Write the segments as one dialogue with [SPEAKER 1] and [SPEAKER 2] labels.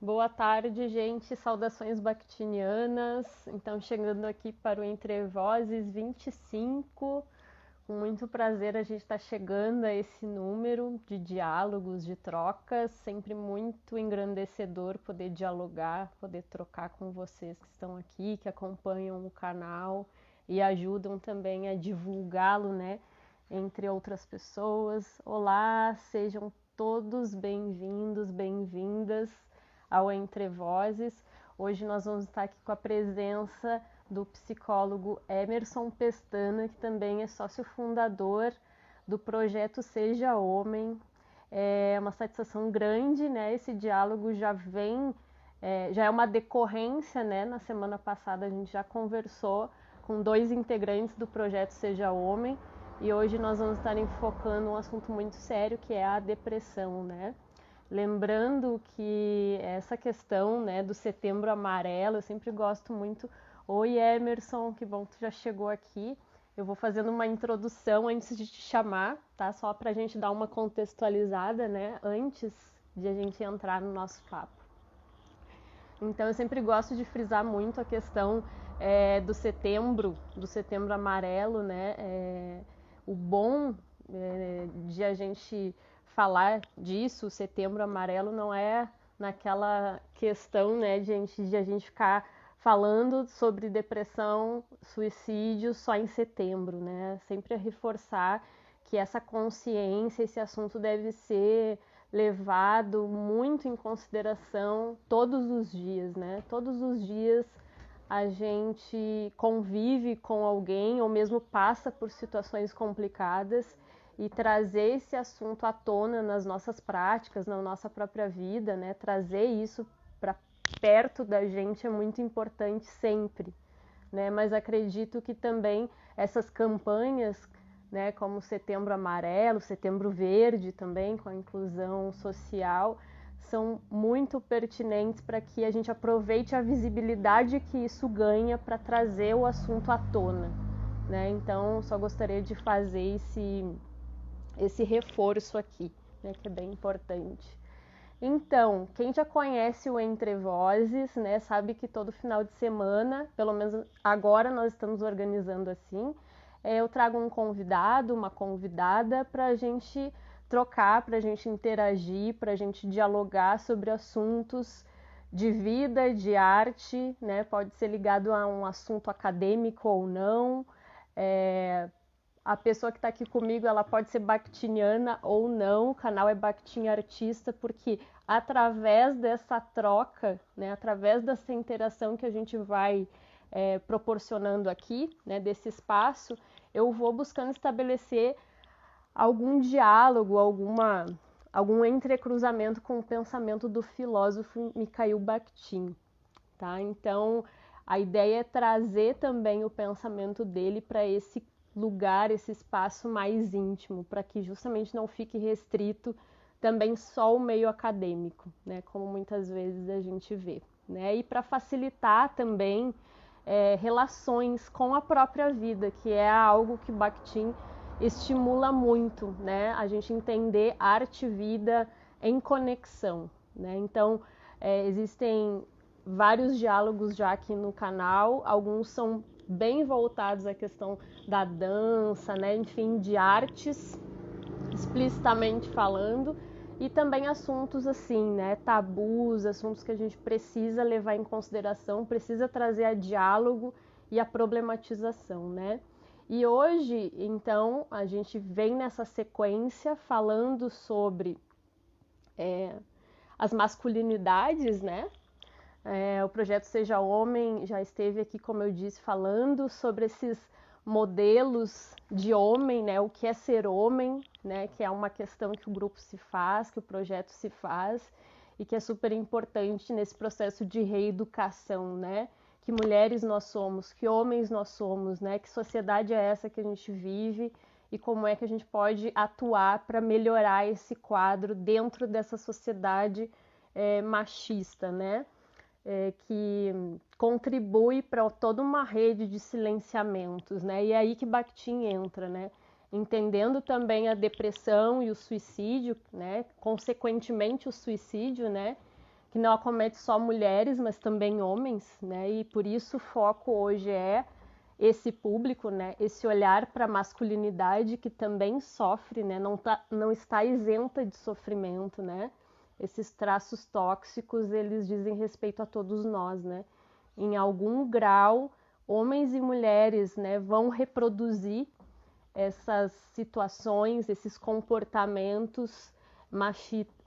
[SPEAKER 1] Boa tarde, gente. Saudações bactinianas. Então, chegando aqui para o Entre Vozes 25. Com muito prazer, a gente está chegando a esse número de diálogos, de trocas. Sempre muito engrandecedor poder dialogar, poder trocar com vocês que estão aqui, que acompanham o canal e ajudam também a divulgá-lo, né? Entre outras pessoas. Olá, sejam todos bem-vindos, bem-vindas ao Entre Vozes. Hoje nós vamos estar aqui com a presença do psicólogo Emerson Pestana, que também é sócio fundador do projeto Seja Homem. É uma satisfação grande, né? Esse diálogo já vem, já é uma decorrência, né? Na semana passada a gente já conversou com 2 integrantes do projeto Seja Homem, e hoje nós vamos estar enfocando um assunto muito sério, que é a depressão, né? Lembrando que essa questão, né, do Setembro Amarelo, eu sempre gosto muito. Oi, Emerson, que bom que tu já chegou aqui. Eu vou fazendo uma introdução antes de te chamar, tá? Só pra gente dar uma contextualizada, né, antes de a gente entrar no nosso papo. Então, eu sempre gosto de frisar muito a questão do Setembro Amarelo, né? O bom de a gente falar disso, o Setembro Amarelo, não é naquela questão, né, de a gente ficar falando sobre depressão, suicídio só em setembro, né? Sempre reforçar que essa consciência, esse assunto deve ser levado muito em consideração todos os dias, né? Todos os dias a gente convive com alguém ou mesmo passa por situações complicadas, e trazer esse assunto à tona nas nossas práticas, na nossa própria vida, né? Trazer isso para perto da gente é muito importante sempre, né? Mas acredito que também essas campanhas, né, como Setembro Amarelo, Setembro Verde também, com a inclusão social, são muito pertinentes para que a gente aproveite a visibilidade que isso ganha para trazer o assunto à tona, né? Então, só gostaria de fazer esse reforço aqui, né, que é bem importante. Então, quem já conhece o Entre Vozes, né, sabe que todo final de semana, pelo menos agora nós estamos organizando assim, eu trago um convidado, uma convidada para a gente trocar, para a gente interagir, para a gente dialogar sobre assuntos de vida, de arte, né, pode ser ligado a um assunto acadêmico ou não. A pessoa que está aqui comigo, ela pode ser bactiniana ou não, o canal é Bactin Artista, porque através dessa troca, né, através dessa interação que a gente vai proporcionando aqui, né, desse espaço, eu vou buscando estabelecer algum diálogo, algum entrecruzamento com o pensamento do filósofo Mikhail Bakhtin, tá? Então, a ideia é trazer também o pensamento dele para esse lugar, esse espaço mais íntimo, para que justamente não fique restrito também só o meio acadêmico, né, como muitas vezes a gente vê, né, e para facilitar também relações com a própria vida, que é algo que Bakhtin estimula muito, né, a gente entender arte e vida em conexão, né, então existem vários diálogos já aqui no canal, alguns são bem voltados à questão da dança, né? Enfim, de artes, explicitamente falando, e também assuntos assim, né? Tabus, assuntos que a gente precisa levar em consideração, precisa trazer a diálogo e a problematização, né? E hoje, então, a gente vem nessa sequência falando sobre as masculinidades, né? O projeto Seja Homem já esteve aqui, como eu disse, falando sobre esses modelos de homem, né? O que é ser homem, né? Que é uma questão que o grupo se faz, que o projeto se faz, e que é super importante nesse processo de reeducação, né? Que mulheres nós somos, que homens nós somos, né? Que sociedade é essa que a gente vive e como é que a gente pode atuar para melhorar esse quadro dentro dessa sociedade machista, né? Que contribui para toda uma rede de silenciamentos, né? E é aí que Bakhtin entra, né? Entendendo também a depressão e o suicídio, né? Consequentemente o suicídio, né? que não acomete só mulheres, mas também homens, né? E por isso o foco hoje é esse público, né? Esse olhar para a masculinidade que também sofre, né? Não está isenta de sofrimento, né? Esses traços tóxicos, eles dizem respeito a todos nós, né? Em algum grau, homens e mulheres, né, vão reproduzir essas situações, esses comportamentos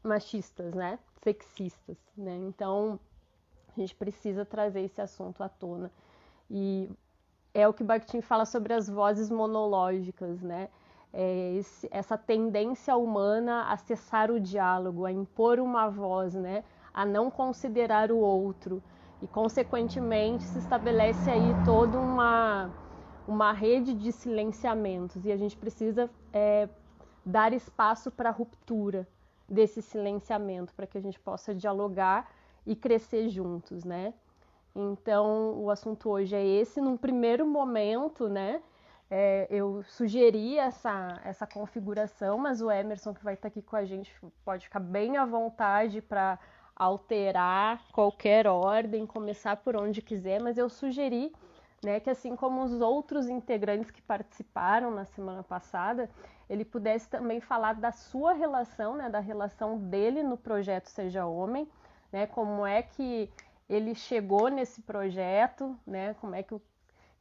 [SPEAKER 1] machistas, né? Sexistas, né? Então, a gente precisa trazer esse assunto à tona. E é o que Bakhtin fala sobre as vozes monológicas, né? Essa tendência humana a cessar o diálogo, a impor uma voz, né? A não considerar o outro. E, consequentemente, se estabelece aí toda uma rede de silenciamentos. E a gente precisa dar espaço para a ruptura desse silenciamento, para que a gente possa dialogar e crescer juntos, né? Então, o assunto hoje é esse. Num primeiro momento, né, eu sugeri essa configuração, mas o Emerson, que vai estar aqui com a gente, pode ficar bem à vontade para alterar qualquer ordem, começar por onde quiser, mas eu sugeri, né, que assim como os outros integrantes que participaram na semana passada, ele pudesse também falar da sua relação, né, da relação dele no projeto Seja Homem, né, como é que ele chegou nesse projeto, né,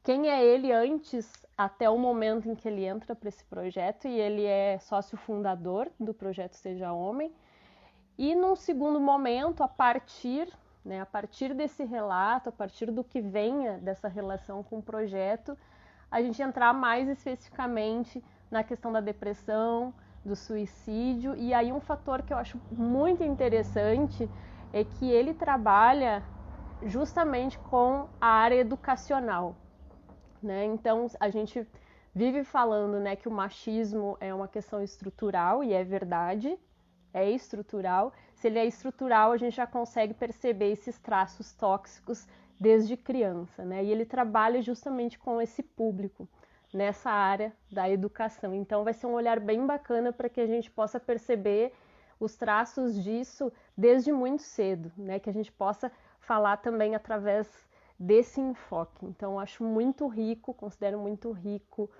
[SPEAKER 1] quem é ele antes até o momento em que ele entra para esse projeto, e ele é sócio fundador do projeto Seja Homem. E num segundo momento, a partir desse relato, a partir do que venha dessa relação com o projeto, a gente entrar mais especificamente na questão da depressão, do suicídio. E aí um fator que eu acho muito interessante é que ele trabalha justamente com a área educacional, né? Então a gente vive falando, né, que o machismo é uma questão estrutural, e é verdade, é estrutural. Se ele é estrutural, a gente já consegue perceber esses traços tóxicos desde criança, né? E ele trabalha justamente com esse público nessa área da educação. Então vai ser um olhar bem bacana para que a gente possa perceber os traços disso desde muito cedo, né? Que a gente possa falar também através desse enfoque. Então acho muito rico, considero muito rico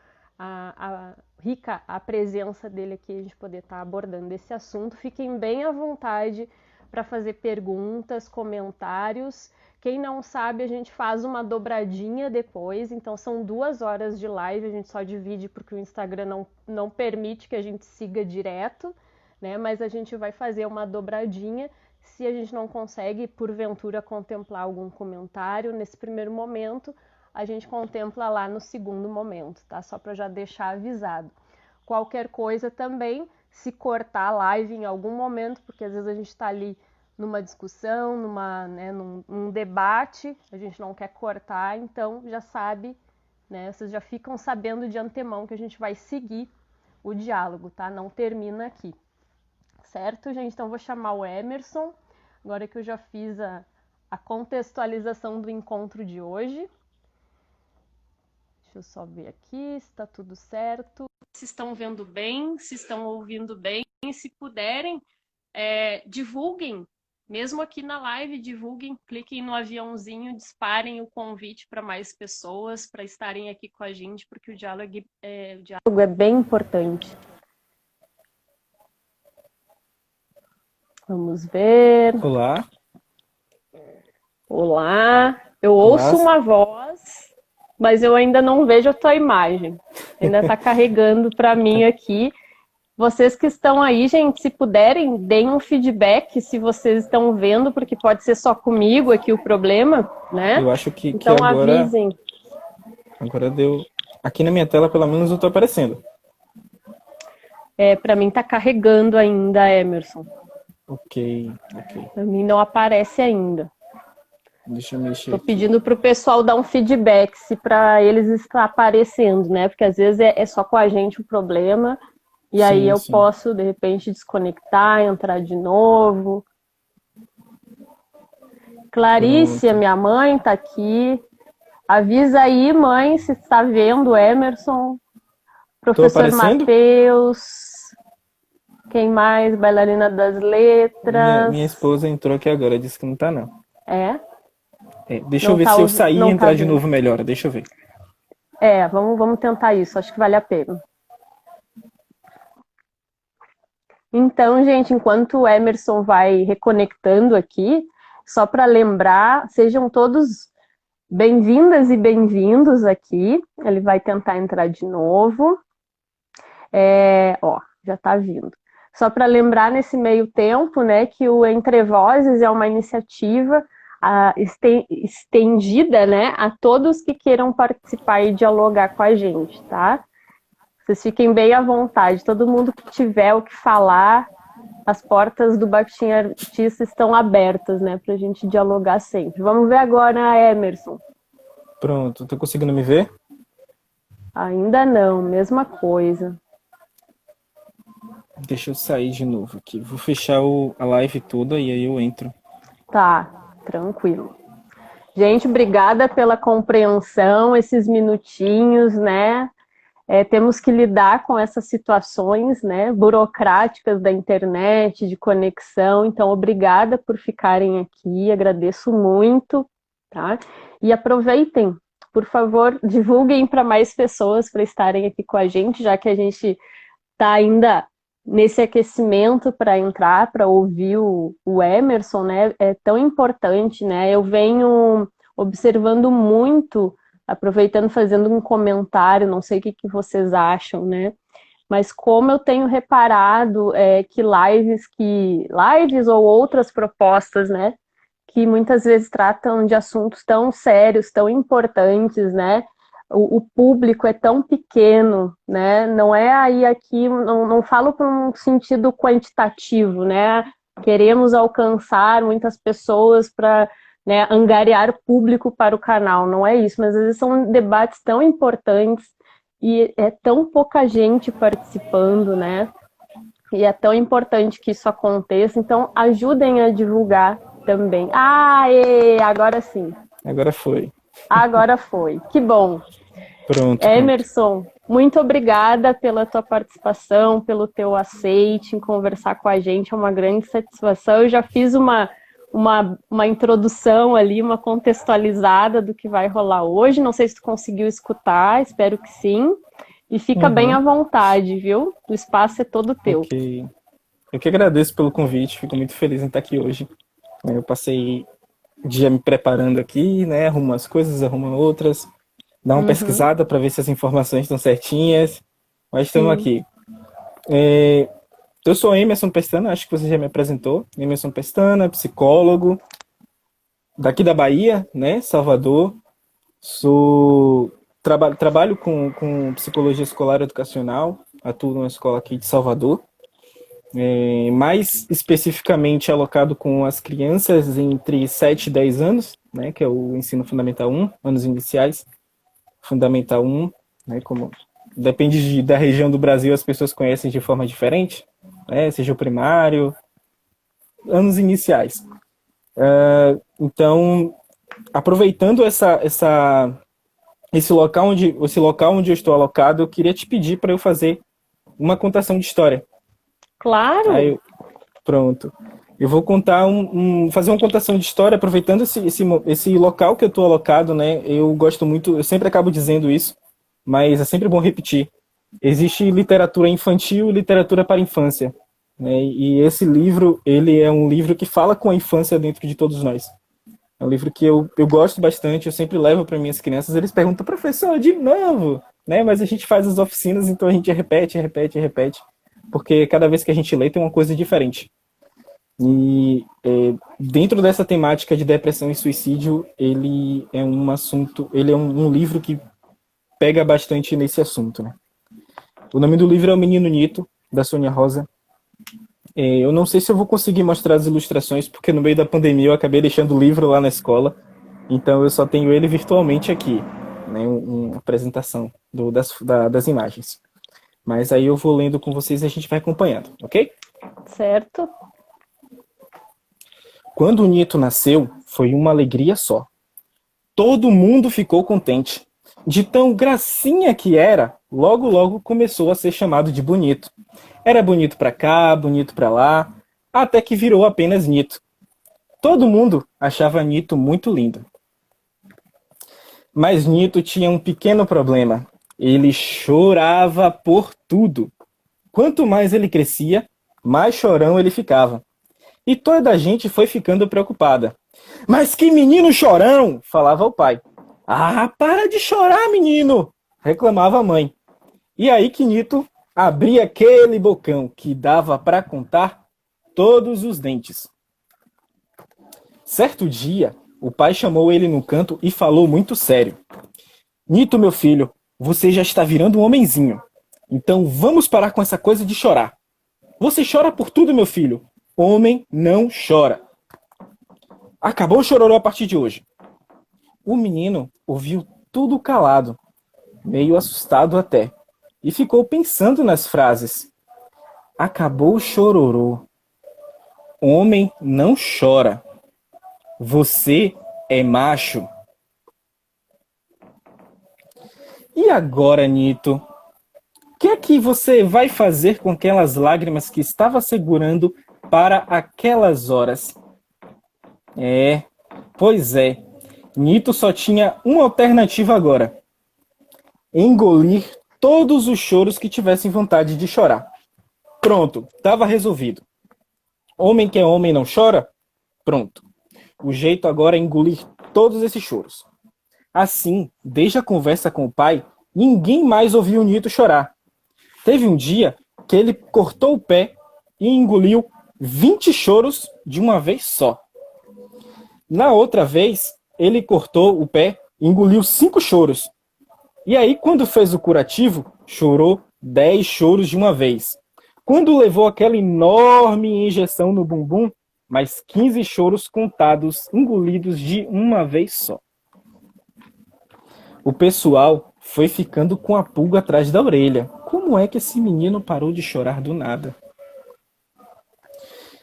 [SPEAKER 1] rica a presença dele aqui, a gente poder estar abordando esse assunto. Fiquem bem à vontade para fazer perguntas, comentários. Quem não sabe, a gente faz uma dobradinha depois, então são 2 horas de live, a gente só divide porque o Instagram não permite que a gente siga direto, né? Mas a gente vai fazer uma dobradinha. Se a gente não consegue, porventura, contemplar algum comentário nesse primeiro momento, a gente contempla lá no segundo momento, tá? Só para já deixar avisado. Qualquer coisa também, se cortar a live em algum momento, porque às vezes a gente está ali numa discussão, num debate, a gente não quer cortar, então já sabe, né? Vocês já ficam sabendo de antemão que a gente vai seguir o diálogo, tá? Não termina aqui. Certo, gente? Então vou chamar o Emerson, agora que eu já fiz a contextualização do encontro de hoje. Deixa eu só ver aqui se está tudo certo. Se estão vendo bem, se estão ouvindo bem, se puderem, divulguem, mesmo aqui na live, divulguem, cliquem no aviãozinho, disparem o convite para mais pessoas, para estarem aqui com a gente, porque o diálogo é bem importante. Vamos ver.
[SPEAKER 2] Olá.
[SPEAKER 1] Olá. Eu ouço uma voz, mas eu ainda não vejo a tua imagem. Ainda está carregando para mim aqui. Vocês que estão aí, gente, se puderem, deem um feedback se vocês estão vendo, porque pode ser só comigo aqui o problema, né?
[SPEAKER 2] Eu acho que
[SPEAKER 1] então
[SPEAKER 2] agora,
[SPEAKER 1] avisem.
[SPEAKER 2] Agora deu. Aqui na minha tela, pelo menos, eu tô aparecendo.
[SPEAKER 1] Para mim tá carregando ainda, Emerson.
[SPEAKER 2] Ok.
[SPEAKER 1] Para mim não aparece ainda.
[SPEAKER 2] Deixa eu mexer.
[SPEAKER 1] Tô pedindo pro pessoal dar um feedback se para eles está aparecendo, né? Porque às vezes é só com a gente o problema. E aí eu posso, de repente, desconectar, entrar de novo. Clarice, a minha mãe tá aqui. Avisa aí, mãe, se está vendo, Emerson. Professor Matheus. Quem mais? Bailarina das
[SPEAKER 2] Minha
[SPEAKER 1] letras.
[SPEAKER 2] esposa entrou aqui agora, disse que não tá, não.
[SPEAKER 1] É?
[SPEAKER 2] Deixa eu
[SPEAKER 1] Não
[SPEAKER 2] ver
[SPEAKER 1] tá,
[SPEAKER 2] se eu sair e
[SPEAKER 1] não tá
[SPEAKER 2] entrar de
[SPEAKER 1] vindo.
[SPEAKER 2] novo melhora. Deixa eu ver.
[SPEAKER 1] Vamos tentar isso. Acho que vale a pena. Então, gente, enquanto o Emerson vai reconectando aqui, só para lembrar, sejam todos bem-vindas e bem-vindos aqui. Ele vai tentar entrar de novo. Já está vindo. Só para lembrar nesse meio tempo, né, que o Entre Vozes é uma iniciativa estendida, né, a todos que queiram participar e dialogar com a gente, tá? Vocês fiquem bem à vontade. Todo mundo que tiver o que falar, as portas do Bakhtin Artista estão abertas, né, para a gente dialogar sempre. Vamos ver agora, Emerson.
[SPEAKER 2] Pronto, tá conseguindo me ver?
[SPEAKER 1] Ainda não, mesma coisa.
[SPEAKER 2] Deixa eu sair de novo aqui. Vou fechar a live toda e aí eu entro.
[SPEAKER 1] Tá, tranquilo. Gente, obrigada pela compreensão, esses minutinhos, né? Temos que lidar com essas situações, né, burocráticas da internet, de conexão. Então, obrigada por ficarem aqui, agradeço muito, tá? E aproveitem, por favor, divulguem para mais pessoas para estarem aqui com a gente, já que a gente está ainda nesse aquecimento para entrar, para ouvir o Emerson, né? É tão importante, né? Eu venho observando muito, aproveitando, fazendo um comentário, não sei o que vocês acham, né? Mas como eu tenho reparado que lives ou outras propostas, né? Que muitas vezes tratam de assuntos tão sérios, tão importantes, né? O público é tão pequeno, né? Não é aí aqui, não falo para um sentido quantitativo, né? Queremos alcançar muitas pessoas para, né, angariar público para o canal, não é isso, mas às vezes são debates tão importantes e é tão pouca gente participando, né? E é tão importante que isso aconteça, então ajudem a divulgar também. Agora sim.
[SPEAKER 2] Agora foi.
[SPEAKER 1] Agora foi. Que bom.
[SPEAKER 2] Pronto.
[SPEAKER 1] Emerson, muito obrigada pela tua participação, pelo teu aceite em conversar com a gente, é uma grande satisfação. Eu já fiz uma introdução ali, uma contextualizada do que vai rolar hoje, não sei se tu conseguiu escutar, espero que sim, e fica bem à vontade, viu? O espaço é todo teu.
[SPEAKER 2] Ok. Eu que agradeço pelo convite, fico muito feliz em estar aqui hoje. Eu passei o dia me preparando aqui, né, arrumo umas coisas, arrumo outras, dá uma pesquisada para ver se as informações estão certinhas, mas estamos aqui. Eu sou Emerson Pestana, acho que você já me apresentou. Emerson Pestana, psicólogo, daqui da Bahia, né, Salvador. Trabalho com psicologia escolar e educacional, atuo numa escola aqui de Salvador, mais especificamente alocado com as crianças entre 7 e 10 anos, né, que é o ensino fundamental 1, anos iniciais, fundamental 1, né, como depende da região do Brasil, as pessoas conhecem de forma diferente, né, seja o primário, anos iniciais. Então, aproveitando esse local onde eu estou alocado, eu queria te pedir para eu fazer uma contação de história.
[SPEAKER 1] Claro!
[SPEAKER 2] Pronto. Eu vou contar fazer uma contação de história, aproveitando esse local que eu estou alocado, né? Eu gosto muito, eu sempre acabo dizendo isso, mas é sempre bom repetir. Existe literatura infantil e literatura para a infância, né? E esse livro, ele é um livro que fala com a infância dentro de todos nós. É um livro que eu gosto bastante, eu sempre levo para minhas crianças, eles perguntam, professor, de novo? Né? Mas a gente faz as oficinas, então a gente repete, porque cada vez que a gente lê tem uma coisa diferente. E dentro dessa temática de depressão e suicídio, ele é um livro que pega bastante nesse assunto, né? O nome do livro é O Menino Nito, da Sônia Rosa. Eu não sei se eu vou conseguir mostrar as ilustrações, porque no meio da pandemia eu acabei deixando o livro lá na escola, então eu só tenho ele virtualmente aqui, né, uma apresentação das imagens. Mas aí eu vou lendo com vocês e a gente vai acompanhando, ok?
[SPEAKER 1] Certo.
[SPEAKER 2] Quando o Nito nasceu, foi uma alegria só. Todo mundo ficou contente. De tão gracinha que era, logo logo começou a ser chamado de Bonito. Era bonito pra cá, bonito pra lá, até que virou apenas Nito. Todo mundo achava Nito muito lindo. Mas Nito tinha um pequeno problema. Ele chorava por tudo. Quanto mais ele crescia, mais chorão ele ficava. E toda a gente foi ficando preocupada. Mas que menino chorão! Falava o pai. Ah, para de chorar, menino! Reclamava a mãe. E aí que Nito abria aquele bocão que dava para contar todos os dentes. Certo dia, o pai chamou ele no canto e falou muito sério. Nito, meu filho, você já está virando um homenzinho. Então vamos parar com essa coisa de chorar. Você chora por tudo, meu filho. Homem não chora. Acabou o chororô a partir de hoje. O menino ouviu tudo calado, meio assustado até, e ficou pensando nas frases. Acabou o chororô. Homem não chora. Você é macho. E agora, Nito? O que é que você vai fazer com aquelas lágrimas que estava segurando para aquelas horas? Pois é. Nito só tinha uma alternativa agora. Engolir todos os choros que tivessem vontade de chorar. Pronto, estava resolvido. Homem que é homem não chora? Pronto. O jeito agora é engolir todos esses choros. Assim, desde a conversa com o pai, ninguém mais ouviu Nito chorar. Teve um dia que ele cortou o pé e engoliu 20 choros de uma vez só. Na outra vez, ele cortou o pé e engoliu 5 choros. E aí, quando fez o curativo, chorou 10 choros de uma vez. Quando levou aquela enorme injeção no bumbum, mais 15 choros contados, engolidos de uma vez só. O pessoal foi ficando com a pulga atrás da orelha. Como é que esse menino parou de chorar do nada?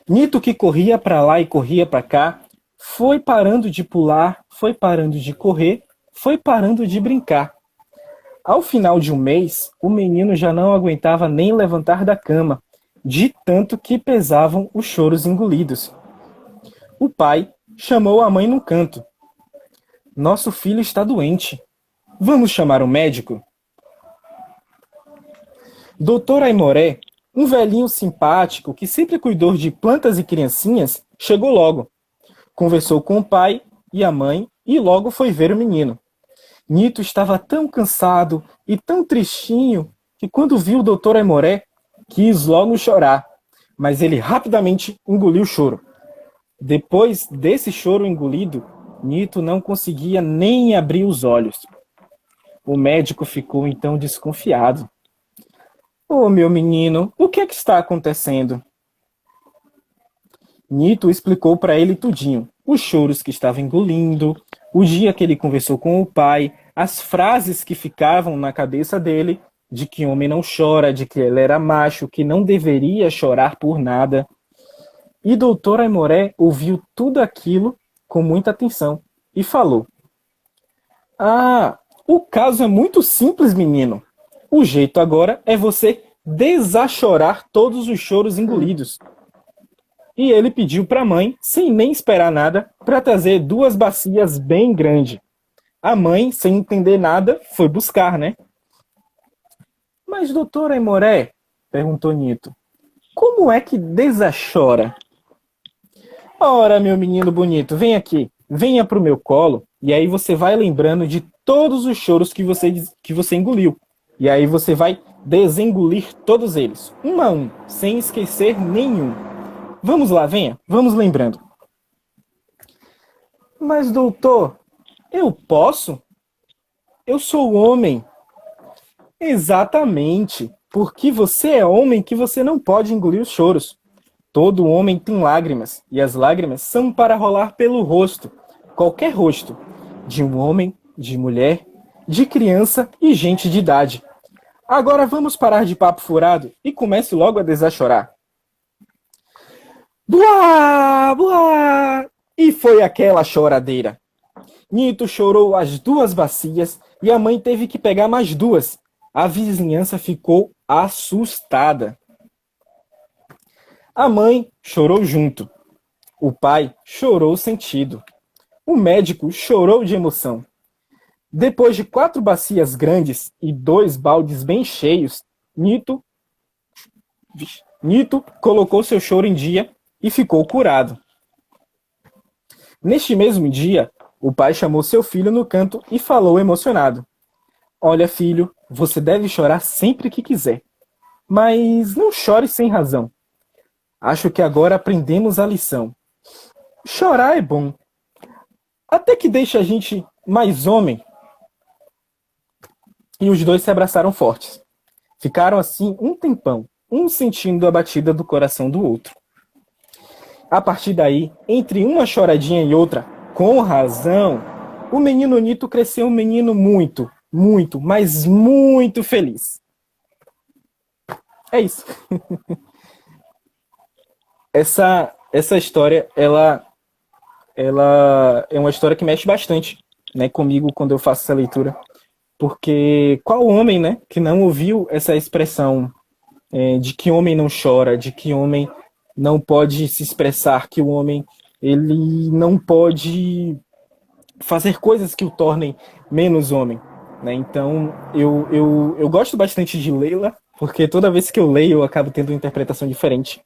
[SPEAKER 2] Nito, que corria para lá e corria para cá, foi parando de pular, foi parando de correr, foi parando de brincar. Ao final de um mês, o menino já não aguentava nem levantar da cama, de tanto que pesavam os choros engolidos. O pai chamou a mãe num canto. Nosso filho está doente. Vamos chamar um médico? Doutor Aimoré, um velhinho simpático que sempre cuidou de plantas e criancinhas, chegou logo. Conversou com o pai e a mãe e logo foi ver o menino. Nito estava tão cansado e tão tristinho que quando viu o doutor Aimoré, quis logo chorar, mas ele rapidamente engoliu o choro. Depois desse choro engolido, Nito não conseguia nem abrir os olhos. O médico ficou então desconfiado. Oh, meu menino, o que é que está acontecendo? Nito explicou para ele tudinho, os choros que estava engolindo, o dia que ele conversou com o pai, as frases que ficavam na cabeça dele, de que homem não chora, de que ele era macho, que não deveria chorar por nada. E doutor Aimoré ouviu tudo aquilo com muita atenção e falou: Ah, o caso é muito simples, menino. O jeito agora é você desachorar todos os choros engolidos. E ele pediu para a mãe, sem nem esperar nada, para trazer 2 bacias bem grandes. A mãe, sem entender nada, foi buscar, né? Mas, doutor Aimoré, perguntou Nito, como é que desachora? Ora, meu menino bonito, vem aqui, venha pro meu colo, e aí você vai lembrando de todos os choros que você engoliu. E aí você vai desengolir todos eles, um a um, sem esquecer nenhum. Vamos lá, venha, vamos lembrando. Mas, doutor, eu posso? Eu sou homem. Exatamente, porque você é homem que você não pode engolir os choros. Todo homem tem lágrimas, e as lágrimas são para rolar pelo rosto, qualquer rosto, de um homem, de mulher, de criança e gente de idade. Agora vamos parar de papo furado e comece logo a desachorar. Buá, buá! E foi aquela choradeira. Nito chorou as 2 bacias e a mãe teve que pegar mais 2. A vizinhança ficou assustada. A mãe chorou junto. O pai chorou sentido. O médico chorou de emoção. Depois de 4 bacias grandes e 2 baldes bem cheios, Nito colocou seu choro em dia e ficou curado. Neste mesmo dia, o pai chamou seu filho no canto e falou emocionado: Olha, filho, você deve chorar sempre que quiser, mas não chore sem razão. Acho que agora aprendemos a lição. Chorar é bom, até que deixa a gente mais homem. E os dois se abraçaram fortes. Ficaram assim um tempão, um sentindo a batida do coração do outro. A partir daí, entre uma choradinha e outra, com razão, o menino Nito cresceu um menino muito, muito, mas muito feliz. É isso. Essa história, ela é uma história que mexe bastante, né, comigo quando eu faço essa leitura. Porque qual homem, né, que não ouviu essa expressão de que homem não chora, de que homem não pode se expressar, que o homem ele não pode fazer coisas que o tornem menos homem, né? Então eu gosto bastante de lê-la, porque toda vez que eu leio eu acabo tendo uma interpretação diferente,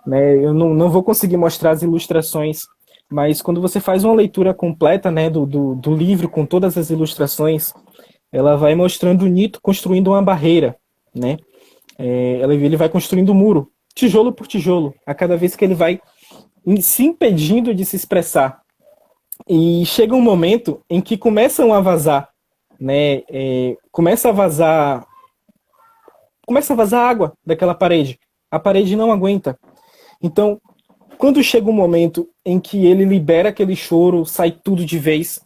[SPEAKER 2] né? Eu não vou conseguir mostrar as ilustrações, mas quando você faz uma leitura completa, né, do livro com todas as ilustrações, ela vai mostrando o Nito construindo uma barreira, né? Ele vai construindo um muro, tijolo por tijolo, a cada vez que ele vai se impedindo de se expressar. E chega um momento em que começam a vazar, né? Começa a vazar água daquela parede. A parede não aguenta. Então, quando chega um momento em que ele libera aquele choro, sai tudo de vez,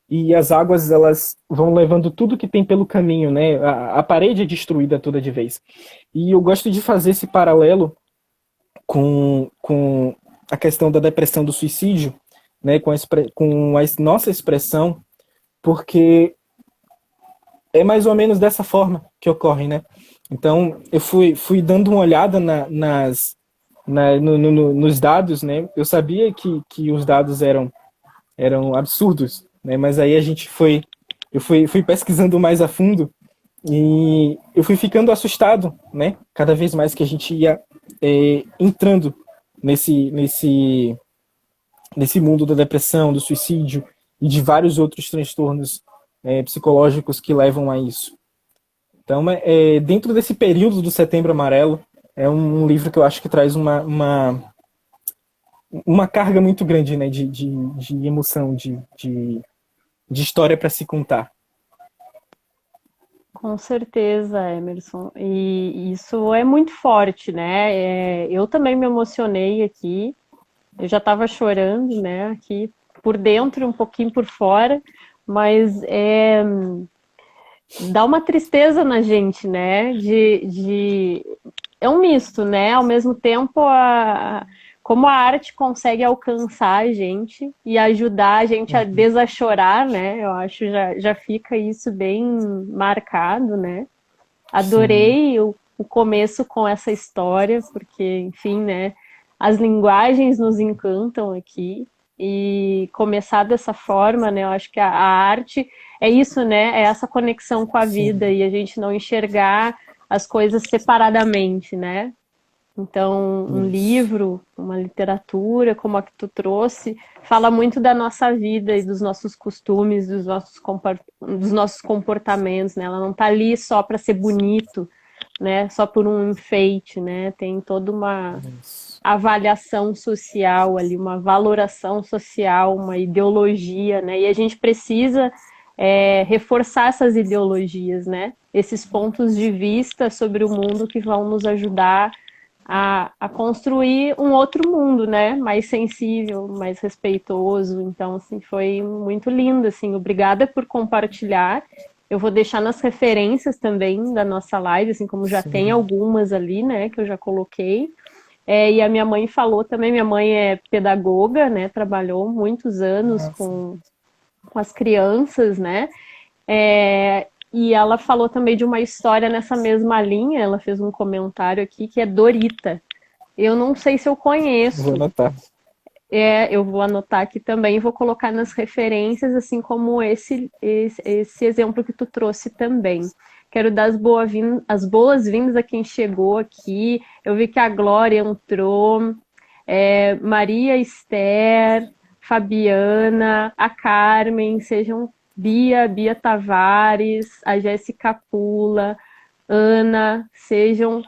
[SPEAKER 2] e as águas elas vão levando tudo que tem pelo caminho, né? A parede é destruída toda de vez. E eu gosto de fazer esse paralelo com a questão da depressão, do suicídio, né? Com a nossa expressão, porque é mais ou menos dessa forma que ocorre, né? Então, eu fui dando uma olhada nos dados, né? Eu sabia que os dados eram absurdos, né? Mas aí eu fui pesquisando mais a fundo e eu fui ficando assustado, né? Cada vez mais que a gente ia entrando nesse mundo da depressão, do suicídio e de vários outros transtornos psicológicos que levam a isso. Então, dentro desse período do Setembro Amarelo, é um livro que eu acho que traz uma carga muito grande, né, de emoção, de história para se contar.
[SPEAKER 1] Com certeza, Emerson. E isso é muito forte, né? Eu também me emocionei aqui. Eu já estava chorando, né? Aqui por dentro, um pouquinho por fora, mas dá uma tristeza na gente, né? É um misto, né? Ao mesmo tempo, como a arte consegue alcançar a gente e ajudar a gente a desachorar, né? Eu acho já fica isso bem marcado, né? Adorei o começo com essa história, porque, enfim, né? As linguagens nos encantam aqui e começar dessa forma, né? Eu acho que a arte é isso, né? É essa conexão com a vida e a gente não enxergar as coisas separadamente, né? Então, um livro, uma literatura, como a que tu trouxe, fala muito da nossa vida e dos nossos costumes, dos nossos comportamentos, né? Ela não está ali só para ser bonito, né? Só por um enfeite, né? Tem toda uma avaliação social ali, uma valoração social, uma ideologia, né? E a gente precisa reforçar essas ideologias, né? Esses pontos de vista sobre o mundo que vão nos ajudar a construir um outro mundo, né? Mais sensível, mais respeitoso. Então, assim, foi muito lindo, assim. Obrigada por compartilhar. Eu vou deixar nas referências também da nossa live, assim como já tem algumas ali, né? Que eu já coloquei. E a minha mãe falou também, minha mãe é pedagoga, né? Trabalhou muitos anos com as crianças, né? E ela falou também de uma história nessa mesma linha, ela fez um comentário aqui que é Dorita. Eu não sei se eu
[SPEAKER 2] Vou
[SPEAKER 1] conheço.
[SPEAKER 2] anotar.
[SPEAKER 1] Eu vou anotar aqui também e vou colocar nas referências, assim como esse exemplo que tu trouxe também. Quero dar as boas-vindas a quem chegou aqui. Eu vi que a Glória entrou, Maria Esther, Fabiana, a Carmen, sejam Bia Tavares, a Jéssica Pula, Ana, sejam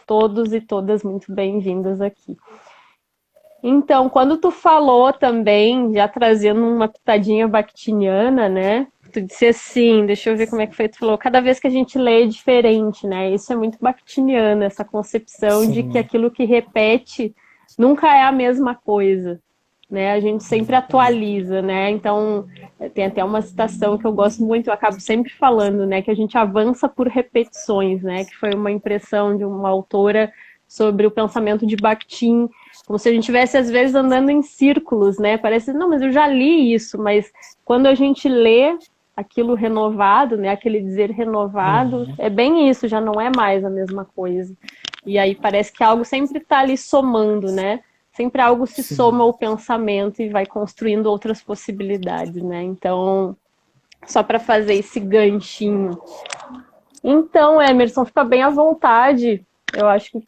[SPEAKER 1] todos e todas muito bem-vindas aqui. Então, quando tu falou também, já trazendo uma pitadinha bakhtiniana, né? Tu disse assim, deixa eu ver como é que foi, tu falou, cada vez que a gente lê é diferente, né? Isso é muito bakhtiniano, essa concepção de que
[SPEAKER 2] Sim,
[SPEAKER 1] aquilo que repete nunca é a mesma coisa, né? A gente sempre
[SPEAKER 2] exatamente.
[SPEAKER 1] atualiza, né? Então, tem até uma citação que eu gosto muito, eu acabo sempre falando, né? Que a gente avança por repetições, né? Que foi uma impressão de uma autora sobre o pensamento de Bakhtin, como se a gente estivesse, às vezes, andando em círculos, né? Parece, não, mas eu já li isso, mas quando a gente lê aquilo renovado, né? Aquele dizer renovado,
[SPEAKER 2] Uhum.
[SPEAKER 1] é bem isso, já não é mais a mesma coisa. E aí parece que algo sempre está ali somando, né? Sempre algo se soma
[SPEAKER 2] Sim.
[SPEAKER 1] ao pensamento e vai construindo outras possibilidades, né? Então, só para fazer esse ganchinho. Então, Emerson, fica bem à vontade. Eu acho que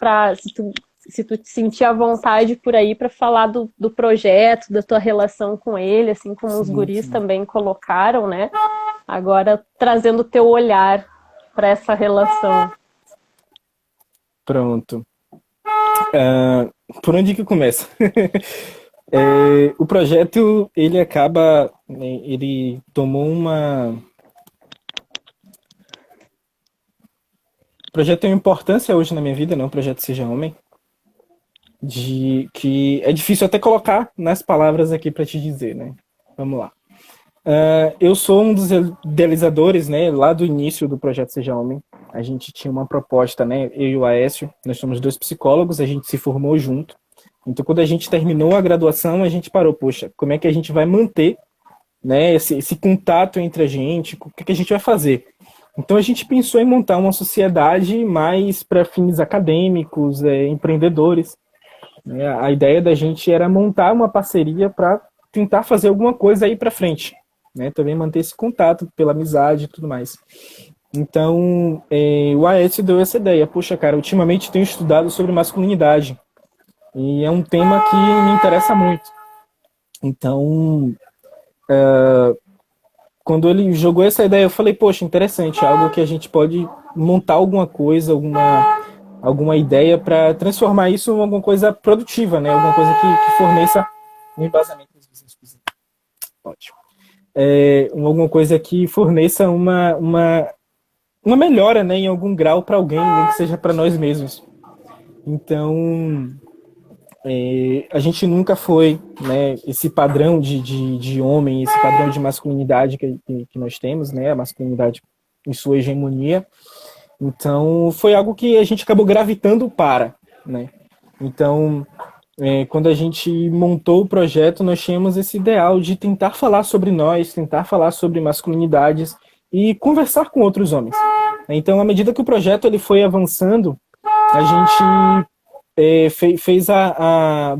[SPEAKER 1] se tu te sentir à vontade por aí para falar do projeto, da tua relação com ele, assim como os
[SPEAKER 2] Sim,
[SPEAKER 1] guris
[SPEAKER 2] sim.
[SPEAKER 1] também colocaram, né? Agora trazendo o teu olhar para essa relação.
[SPEAKER 2] Pronto. Por onde que começa? O projeto, ele acaba, né, ele tomou uma... O projeto tem uma importância hoje na minha vida, não? O projeto Seja Homem, de que é difícil até colocar nas palavras aqui para te dizer, né? Vamos lá. Eu sou um dos idealizadores, né, lá do início do projeto Seja Homem. A gente tinha uma proposta, né, eu e o Aécio, nós somos dois psicólogos, a gente se formou junto. Então, quando a gente terminou a graduação, a gente parou, poxa, como é que a gente vai manter, né, esse contato entre a gente, o que a gente vai fazer? Então, a gente pensou em montar uma sociedade mais para fins acadêmicos, empreendedores. Né? A ideia da gente era montar uma parceria para tentar fazer alguma coisa aí para frente, né? Também manter esse contato pela amizade e tudo mais. Então, o Aécio deu essa ideia. Poxa, cara, ultimamente tenho estudado sobre masculinidade e é um tema que me interessa muito. Então, quando ele jogou essa ideia, eu falei, poxa, interessante, algo que a gente pode montar alguma coisa, alguma ideia para transformar isso em alguma coisa produtiva, né? Alguma coisa que forneça um embasamento. Ótimo. Alguma coisa que forneça uma melhora, né, em algum grau para alguém, nem que seja para nós mesmos. Então, a gente nunca foi, né, esse padrão de homem, esse padrão de masculinidade que nós temos, né, a masculinidade em sua hegemonia. Então, foi algo que a gente acabou gravitando para, né? Então, quando a gente montou o projeto, nós tínhamos esse ideal de tentar falar sobre nós, tentar falar sobre masculinidades e conversar com outros homens. Então, à medida que o projeto ele foi avançando, a gente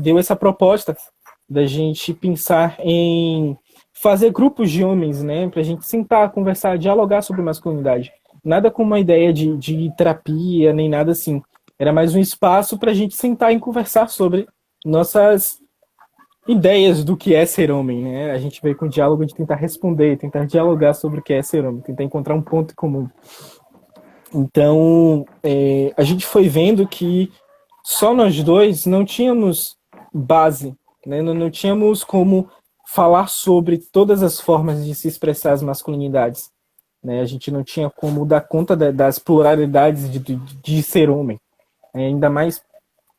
[SPEAKER 2] deu essa proposta da gente pensar em fazer grupos de homens, né, para a gente sentar, conversar, dialogar sobre masculinidade. Nada com uma ideia de terapia, nem nada assim. Era mais um espaço para a gente sentar e conversar sobre nossas ideias do que é ser homem, né? A gente veio com o diálogo de tentar responder, tentar dialogar sobre o que é ser homem, tentar encontrar um ponto comum. Então, a gente foi vendo que só nós dois não tínhamos base, né? Não tínhamos como falar sobre todas as formas de se expressar as masculinidades. Né? A gente não tinha como dar conta das pluralidades de ser homem. Ainda mais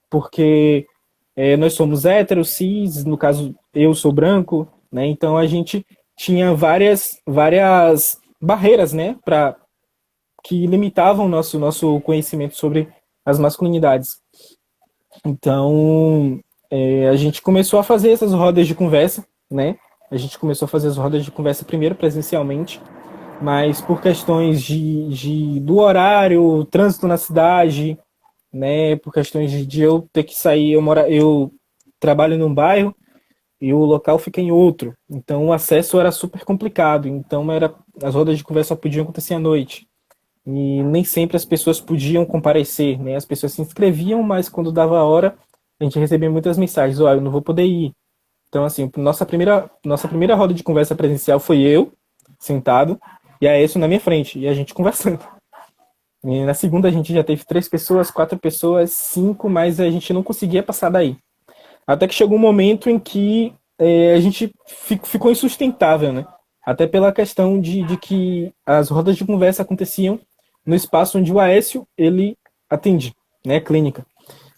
[SPEAKER 2] porque nós somos héteros, cis, no caso eu sou branco, né? Então a gente tinha várias barreiras, né, que limitavam o nosso conhecimento sobre as masculinidades. Então a gente começou a fazer essas rodas de conversa, né? A gente começou a fazer as rodas de conversa primeiro presencialmente mas por questões do horário, trânsito na cidade, né, por questões de eu ter que sair, eu trabalho num bairro e o local fica em outro, então o acesso era super complicado, então as rodas de conversa só podiam acontecer à noite, e nem sempre as pessoas podiam comparecer, né, as pessoas se inscreviam, mas quando dava a hora, a gente recebia muitas mensagens, eu não vou poder ir. Então, assim, nossa primeira roda de conversa presencial foi eu, sentado, e a Edson na minha frente, e a gente conversando. E na segunda a gente já teve 3 pessoas, 4 pessoas, 5, mas a gente não conseguia passar daí. Até que chegou um momento em que a gente ficou insustentável, né? Até pela questão de que as rodas de conversa aconteciam no espaço onde o Aécio, ele atende, né, clínica.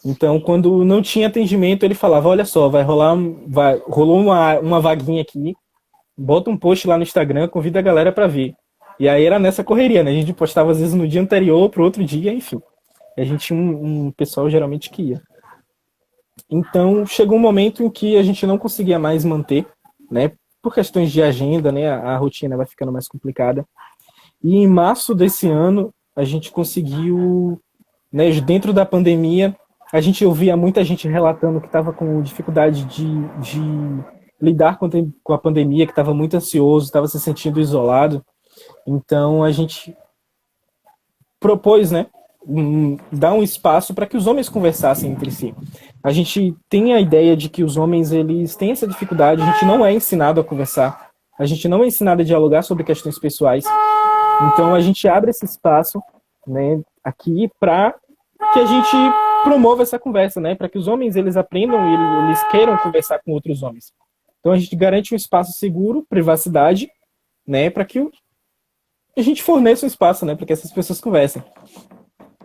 [SPEAKER 2] Então, quando não tinha atendimento, ele falava, olha só, rolou uma vaguinha aqui, bota um post lá no Instagram, convida a galera para ver. E aí era nessa correria, né? A gente postava às vezes no dia anterior, pro outro dia, enfim. A gente tinha um pessoal geralmente que ia. Então, chegou um momento em que a gente não conseguia mais manter, né? Por questões de agenda, né? A rotina vai ficando mais complicada. E em março desse ano, a gente conseguiu, né? Dentro da pandemia, a gente ouvia muita gente relatando que estava com dificuldade de lidar com a pandemia, que estava muito ansioso, estava se sentindo isolado. Então, a gente propôs, né, dar um espaço para que os homens conversassem entre si. A gente tem a ideia de que os homens eles têm essa dificuldade, a gente não é ensinado a conversar, a gente não é ensinado a dialogar sobre questões pessoais. Então a gente abre esse espaço, né, aqui para que a gente promova essa conversa, né, para que os homens eles aprendam e eles queiram conversar com outros homens. Então a gente garante um espaço seguro, privacidade, né, para que a gente forneça um espaço, né, para que essas pessoas conversem.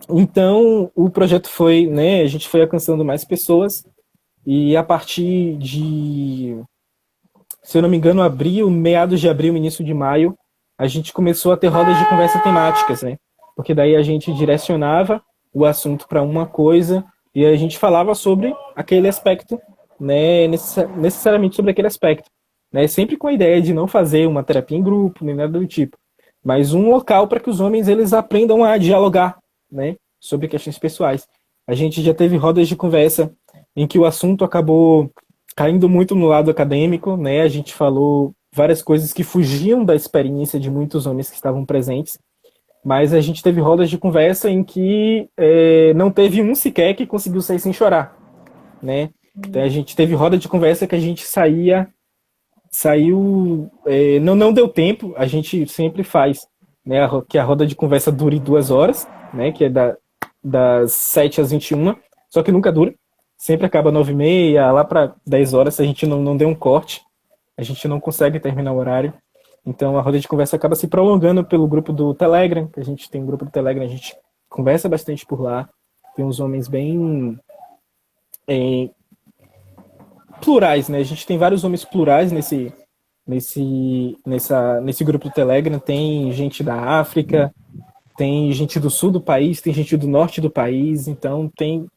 [SPEAKER 2] Então, o projeto foi, né, a gente foi alcançando mais pessoas e a partir de, se eu não me engano, meados de abril, início de maio, a gente começou a ter rodas de conversa temáticas, né? Porque daí a gente direcionava o assunto para uma coisa e a gente falava sobre aquele aspecto, né, necessariamente sobre aquele aspecto, né? Sempre com a ideia de não fazer uma terapia em grupo, nem nada do tipo, mas um local para que os homens eles aprendam a dialogar, né, sobre questões pessoais. A gente já teve rodas de conversa em que o assunto acabou caindo muito no lado acadêmico, né? A gente falou várias coisas que fugiam da experiência de muitos homens que estavam presentes, mas a gente teve rodas de conversa em que não teve um sequer que conseguiu sair sem chorar, né? Então a gente teve roda de conversa que a gente saiu, não deu tempo, a gente sempre faz, né, que a roda de conversa dure 2 horas, né, que é das 7 às 21, só que nunca dura, sempre acaba 9h30, lá para 10 horas, se a gente não der um corte, a gente não consegue terminar o horário, então a roda de conversa acaba se prolongando pelo grupo do Telegram, que a gente tem um grupo do Telegram, a gente conversa bastante por lá, tem uns homens bem plurais, né? A gente tem vários homens plurais nesse grupo do Telegram. Tem gente da África, tem gente do sul do país, tem gente do norte do país. Então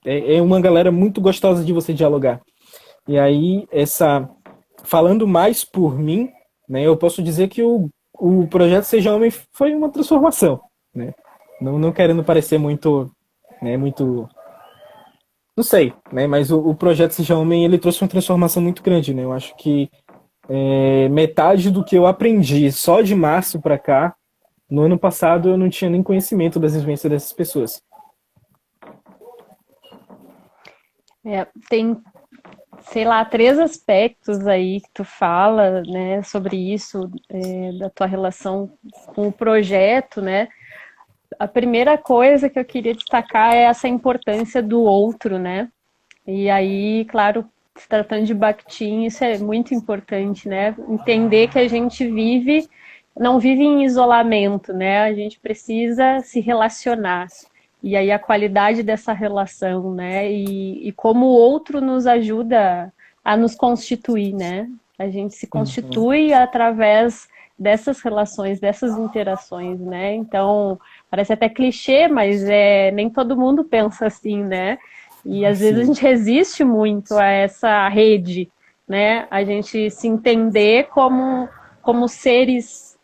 [SPEAKER 2] é uma galera muito gostosa de você dialogar. E aí, falando mais por mim, né? Eu posso dizer que o projeto Seja Homem foi uma transformação, né? Não querendo parecer muito, né? Muito não sei, né? Mas o projeto Seja Homem, ele trouxe uma transformação muito grande, né? Eu acho que metade do que eu aprendi só de março para cá, no ano passado eu não tinha nem conhecimento das vivências dessas pessoas.
[SPEAKER 1] Tem, sei lá, 3 aspectos aí que tu fala, né, sobre isso, da tua relação com o projeto, né? A primeira coisa que eu queria destacar é essa importância do outro, né? E aí, claro, se tratando de Bakhtin, isso é muito importante, né? Entender que a gente não vive em isolamento, né? A gente precisa se relacionar. E aí a qualidade dessa relação, né? E como o outro nos ajuda a nos constituir, né? A gente se constitui através dessas relações, dessas interações, né? Então, parece até clichê, mas nem todo mundo pensa assim, né? E às vezes a gente resiste muito a essa rede, né? A gente se entender como seres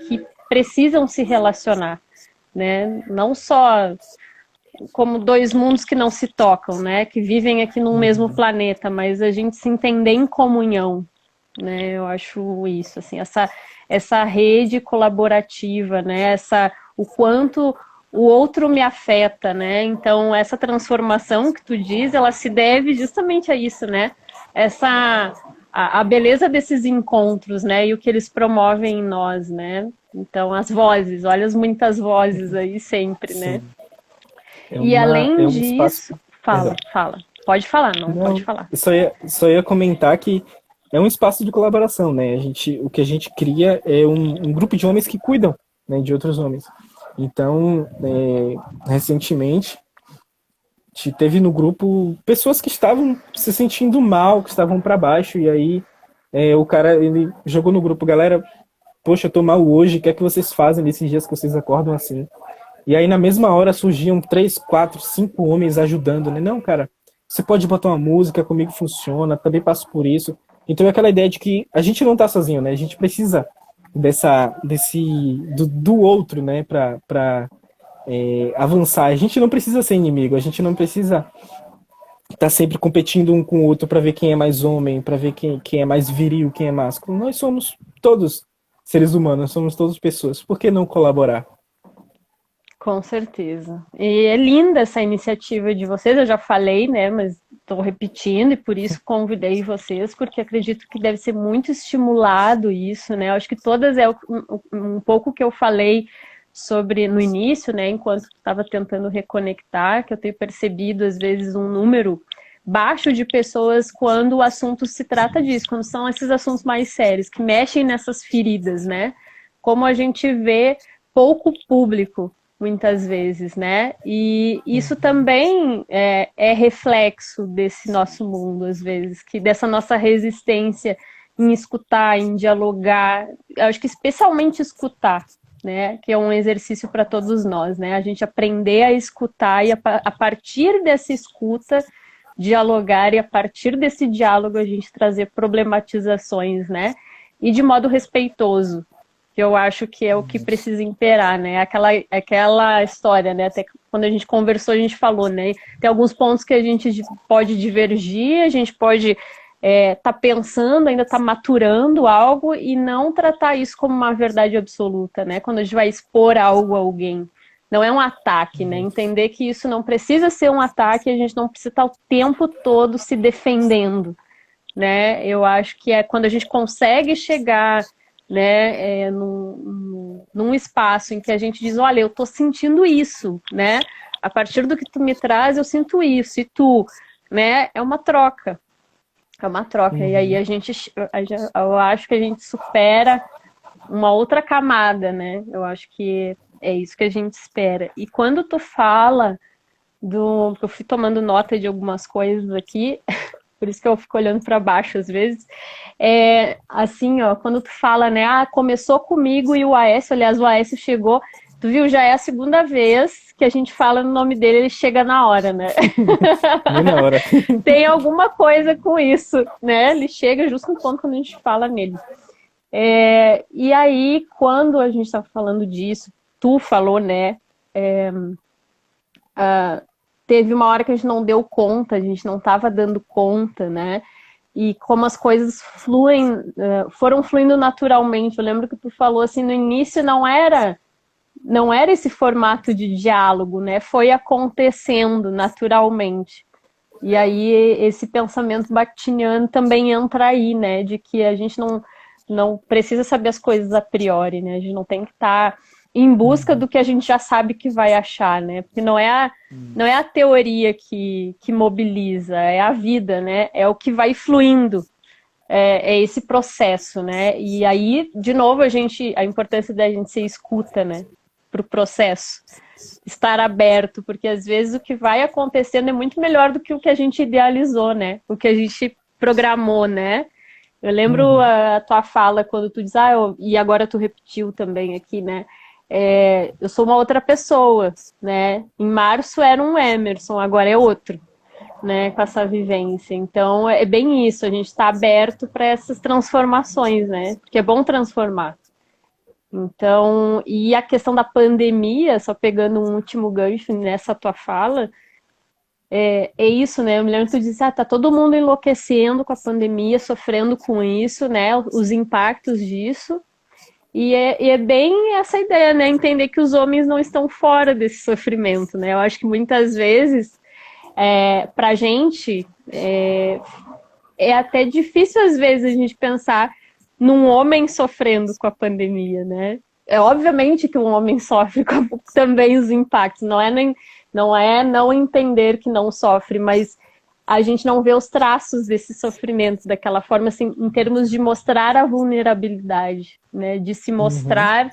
[SPEAKER 1] que precisam se relacionar, né? Não só como dois mundos que não se tocam, né? Que vivem aqui num mesmo planeta, mas a gente se entender em comunhão, né? Eu acho isso, assim, essa rede colaborativa, né? O quanto o outro me afeta, né? Então, essa transformação que tu diz, ela se deve justamente a isso, né? A beleza desses encontros, né? E o que eles promovem em nós, né? Então, as vozes, olha as muitas vozes aí sempre, né?
[SPEAKER 2] Sim.
[SPEAKER 1] E além
[SPEAKER 2] É um espaço.
[SPEAKER 1] disso,
[SPEAKER 2] Perdão.
[SPEAKER 1] fala. Pode falar, não, pode
[SPEAKER 2] Não,
[SPEAKER 1] falar.
[SPEAKER 2] só ia comentar que é um espaço de colaboração, né? O que a gente cria é um grupo de homens que cuidam, né, de outros homens. Então, recentemente, teve no grupo pessoas que estavam se sentindo mal, que estavam para baixo, e aí o cara ele jogou no grupo, galera, poxa, eu tô mal hoje, o que é que vocês fazem nesses dias que vocês acordam assim? E aí na mesma hora surgiam 3, 4, 5 homens ajudando, né? Não, cara, você pode botar uma música, comigo funciona, também passo por isso. Então é aquela ideia de que a gente não tá sozinho, né? A gente precisa do outro, né? Pra avançar. A gente não precisa ser inimigo, a gente não precisa estar sempre competindo um com o outro para ver quem é mais homem, para ver quem é mais viril, quem é másculo. Nós somos todos seres humanos, somos todos pessoas. Por que não colaborar?
[SPEAKER 1] Com certeza. E é linda essa iniciativa de vocês, eu já falei, né, mas estou repetindo e por isso convidei vocês, porque acredito que deve ser muito estimulado isso, né, eu acho que todas um pouco que eu falei sobre no início, né, enquanto estava tentando reconectar, que eu tenho percebido às vezes um número baixo de pessoas quando o assunto se trata disso, quando são esses assuntos mais sérios, que mexem nessas feridas, né, como a gente vê pouco público muitas vezes, né? E isso também é reflexo desse nosso mundo, às vezes, que dessa nossa resistência em escutar, em dialogar. Eu acho que especialmente escutar, né? Que é um exercício para todos nós, né? A gente aprender a escutar e a partir dessa escuta dialogar e a partir desse diálogo a gente trazer problematizações, né? E de modo respeitoso, que eu acho que é o que precisa imperar, né? Aquela história, né? Até quando a gente conversou, a gente falou, né? Tem alguns pontos que a gente pode divergir, a gente pode tá pensando, ainda tá maturando algo e não tratar isso como uma verdade absoluta, né? Quando a gente vai expor algo a alguém. Não é um ataque, né? Entender que isso não precisa ser um ataque, a gente não precisa estar o tempo todo se defendendo, né? Eu acho que é quando a gente consegue chegar, né, num espaço em que a gente diz, olha, eu tô sentindo isso, né? A partir do que tu me traz, eu sinto isso. E tu, né? É uma troca. É uma troca. E aí eu acho que a gente supera uma outra camada, né? Eu acho que é isso que a gente espera. E quando tu fala eu fui tomando nota de algumas coisas aqui, por isso que eu fico olhando para baixo às vezes. Assim, ó, quando tu fala, né, começou comigo e o Aécio, aliás, o Aécio chegou, tu viu, já é a segunda vez que a gente fala no nome dele, ele chega na hora, né?
[SPEAKER 2] Nem na hora.
[SPEAKER 1] Tem alguma coisa com isso, né? Ele chega justo no ponto quando a gente fala nele. E aí, quando a gente estava falando disso, tu falou, né? Teve uma hora que a gente não deu conta, a gente não estava dando conta, né? E como as coisas foram fluindo naturalmente. Eu lembro que tu falou assim, no início não era esse formato de diálogo, né? Foi acontecendo naturalmente. E aí esse pensamento bakhtiniano também entra aí, né? De que a gente não precisa saber as coisas a priori, né? A gente não tem que estar em busca do que a gente já sabe que vai achar, né? Porque não é a teoria que mobiliza, é a vida, né? É o que vai fluindo, é esse processo, né? E aí, de novo, a importância da gente ser escuta, né? Para o processo, estar aberto, porque às vezes o que vai acontecendo é muito melhor do que o que a gente idealizou, né? O que a gente programou, né? Eu lembro a tua fala quando tu diz, e agora tu repetiu também aqui, né? Eu sou uma outra pessoa, né? Em março era um Emerson, agora é outro, né? Com essa vivência. Então é bem isso, a gente está aberto para essas transformações, né? Porque é bom transformar. Então, e a questão da pandemia, só pegando um último gancho nessa tua fala, é isso, né? Eu me lembro que tu disse, tá todo mundo enlouquecendo com a pandemia, sofrendo com isso, né? Os impactos disso. E é bem essa ideia, né? Entender que os homens não estão fora desse sofrimento, né? Eu acho que muitas vezes, pra gente, é até difícil às vezes a gente pensar num homem sofrendo com a pandemia, né? É obviamente que um homem sofre com também os impactos, não é não entender que não sofre, mas a gente não vê os traços desse sofrimento daquela forma, assim, em termos de mostrar a vulnerabilidade, né? De se
[SPEAKER 2] Uhum.
[SPEAKER 1] mostrar,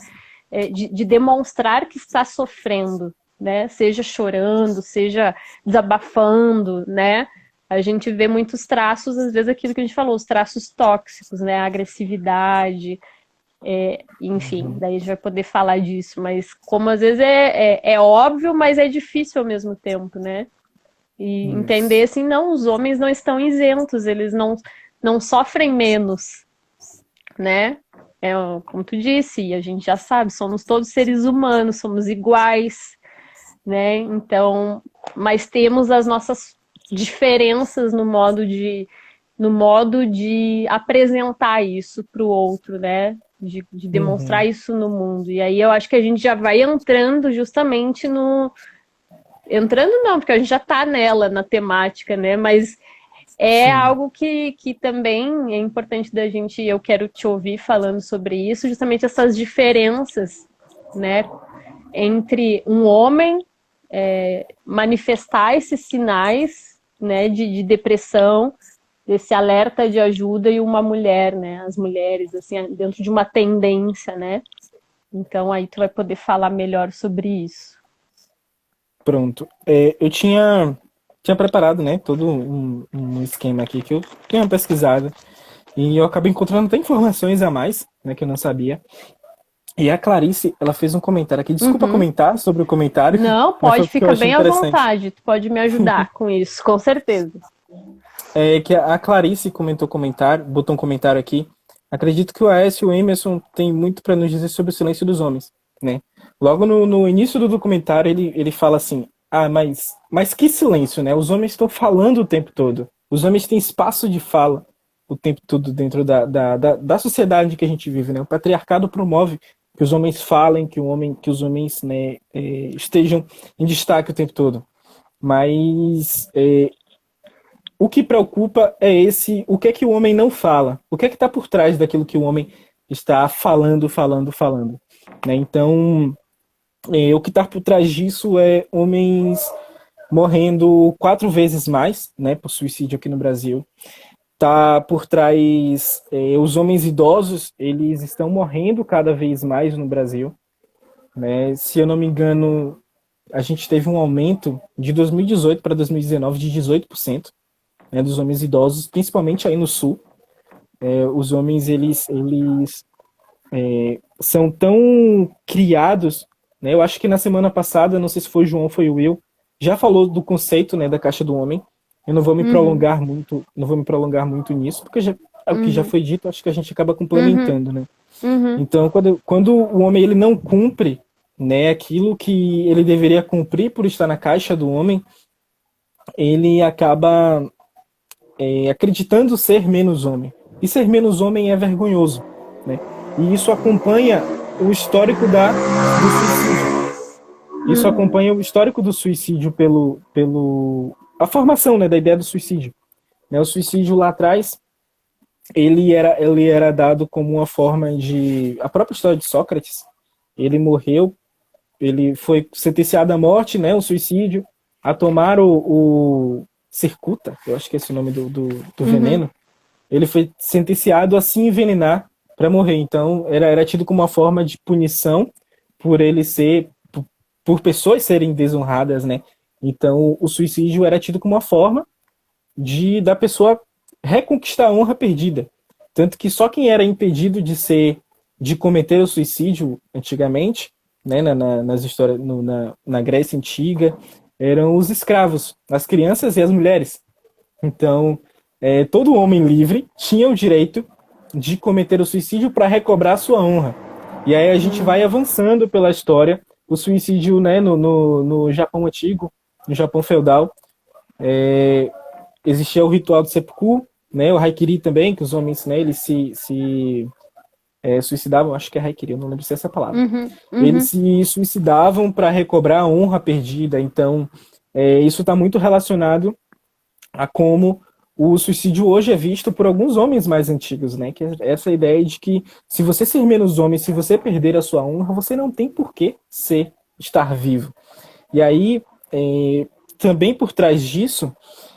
[SPEAKER 1] de demonstrar que está sofrendo, né? Seja chorando, seja desabafando, né? A gente vê muitos traços, às vezes aquilo que a gente falou, os traços tóxicos, né? A agressividade, enfim,
[SPEAKER 2] Uhum.
[SPEAKER 1] daí a gente vai poder falar disso, mas como às vezes é óbvio, mas é difícil ao mesmo tempo, né? E entender
[SPEAKER 2] Isso.
[SPEAKER 1] assim, não, os homens não estão isentos, eles não sofrem menos, né? É, como tu disse, e a gente já sabe, somos todos seres humanos, somos iguais, né? Então, mas temos as nossas diferenças no modo de apresentar isso para o outro, né? De demonstrar
[SPEAKER 2] Uhum.
[SPEAKER 1] isso no mundo. E aí eu acho que a gente já vai entrando justamente no. Entrando não, porque a gente já está nela, na temática, né? Mas é
[SPEAKER 2] Sim.
[SPEAKER 1] algo que também é importante da gente, eu quero te ouvir falando sobre isso, justamente essas diferenças, né? Entre um homem manifestar esses sinais, né, de depressão, desse alerta de ajuda e uma mulher, né, as mulheres, assim, dentro de uma tendência, né. Então aí tu vai poder falar melhor sobre isso.
[SPEAKER 2] Pronto. Eu tinha preparado, né, todo um esquema aqui que eu tinha pesquisado e eu acabei encontrando até informações a mais, né, que eu não sabia. E a Clarice, ela fez um comentário aqui. Desculpa
[SPEAKER 1] Uhum.
[SPEAKER 2] comentar sobre o comentário,
[SPEAKER 1] Não,
[SPEAKER 2] mas foi
[SPEAKER 1] pode,
[SPEAKER 2] porque eu
[SPEAKER 1] fica
[SPEAKER 2] achei
[SPEAKER 1] bem à
[SPEAKER 2] interessante.
[SPEAKER 1] vontade, tu pode me ajudar com isso, com certeza.
[SPEAKER 2] É que a Clarice comentou comentário, botou um comentário aqui. Acredito que o Aécio e o Emerson têm muito para nos dizer sobre o silêncio dos homens, né? Logo no início do documentário ele fala assim: ah, mas que silêncio, né? Os homens estão falando o tempo todo. Os homens têm espaço de fala o tempo todo dentro da sociedade que a gente vive, né? O patriarcado promove que os homens falem, que os homens, né, estejam em destaque o tempo todo. Mas o que preocupa é o que é que o homem não fala, o que é que está por trás daquilo que o homem está falando, falando, falando, né? Então, o que está por trás disso é homens morrendo 4 vezes mais, né, por suicídio aqui no Brasil. Tá por trás, os homens idosos, eles estão morrendo cada vez mais no Brasil, né? Se eu não me engano, a gente teve um aumento de 2018 para 2019 de 18%, né, dos homens idosos, principalmente aí no sul. Os homens, eles são tão criados, né? Eu acho que na semana passada, não sei se foi o João ou foi o Will, já falou do conceito, né, da caixa do homem. Eu não vou me
[SPEAKER 1] Uhum,
[SPEAKER 2] prolongar muito, não vou me prolongar muito nisso, porque é o que já
[SPEAKER 1] uhum,
[SPEAKER 2] foi dito, acho que a gente acaba
[SPEAKER 1] uhum,
[SPEAKER 2] complementando, né?
[SPEAKER 1] uhum.
[SPEAKER 2] Então, quando o homem ele não cumpre, né, aquilo que ele deveria cumprir por estar na caixa do homem, ele acaba acreditando ser menos homem. E ser menos homem é vergonhoso, né? E isso acompanha o histórico do suicídio. Isso acompanha o histórico do suicídio pelo a formação, né, da ideia do suicídio. Né? O suicídio lá atrás ele era dado como uma forma de a própria história de Sócrates. Ele morreu, ele foi sentenciado à morte, né, o suicídio, a tomar o Circuta, eu acho que é esse o nome do
[SPEAKER 1] Uhum.
[SPEAKER 2] veneno. Ele foi sentenciado a se envenenar para morrer. Então, era tido como uma forma de punição por ele ser, por pessoas serem desonradas, né? Então, o suicídio era tido como uma forma de da pessoa reconquistar a honra perdida. Tanto que só quem era impedido de cometer o suicídio antigamente, né, nas histórias, na Grécia antiga, eram os escravos, as crianças e as mulheres. Então, todo homem livre tinha o direito de cometer o suicídio para recobrar sua honra. E aí a gente vai avançando pela história. O suicídio, né, no Japão antigo, no Japão feudal, existia o ritual do seppuku, né, o haikiri também, que os homens, né, eles se suicidavam, acho que é haikiri, eu não lembro se é essa palavra. Eles se suicidavam para recobrar a honra perdida. Então, isso está muito relacionado a como o suicídio hoje é visto por alguns homens mais antigos, né? Que é essa ideia de que se você ser menos homem, se você perder a sua honra, você não tem por que estar vivo. E aí, também por trás disso,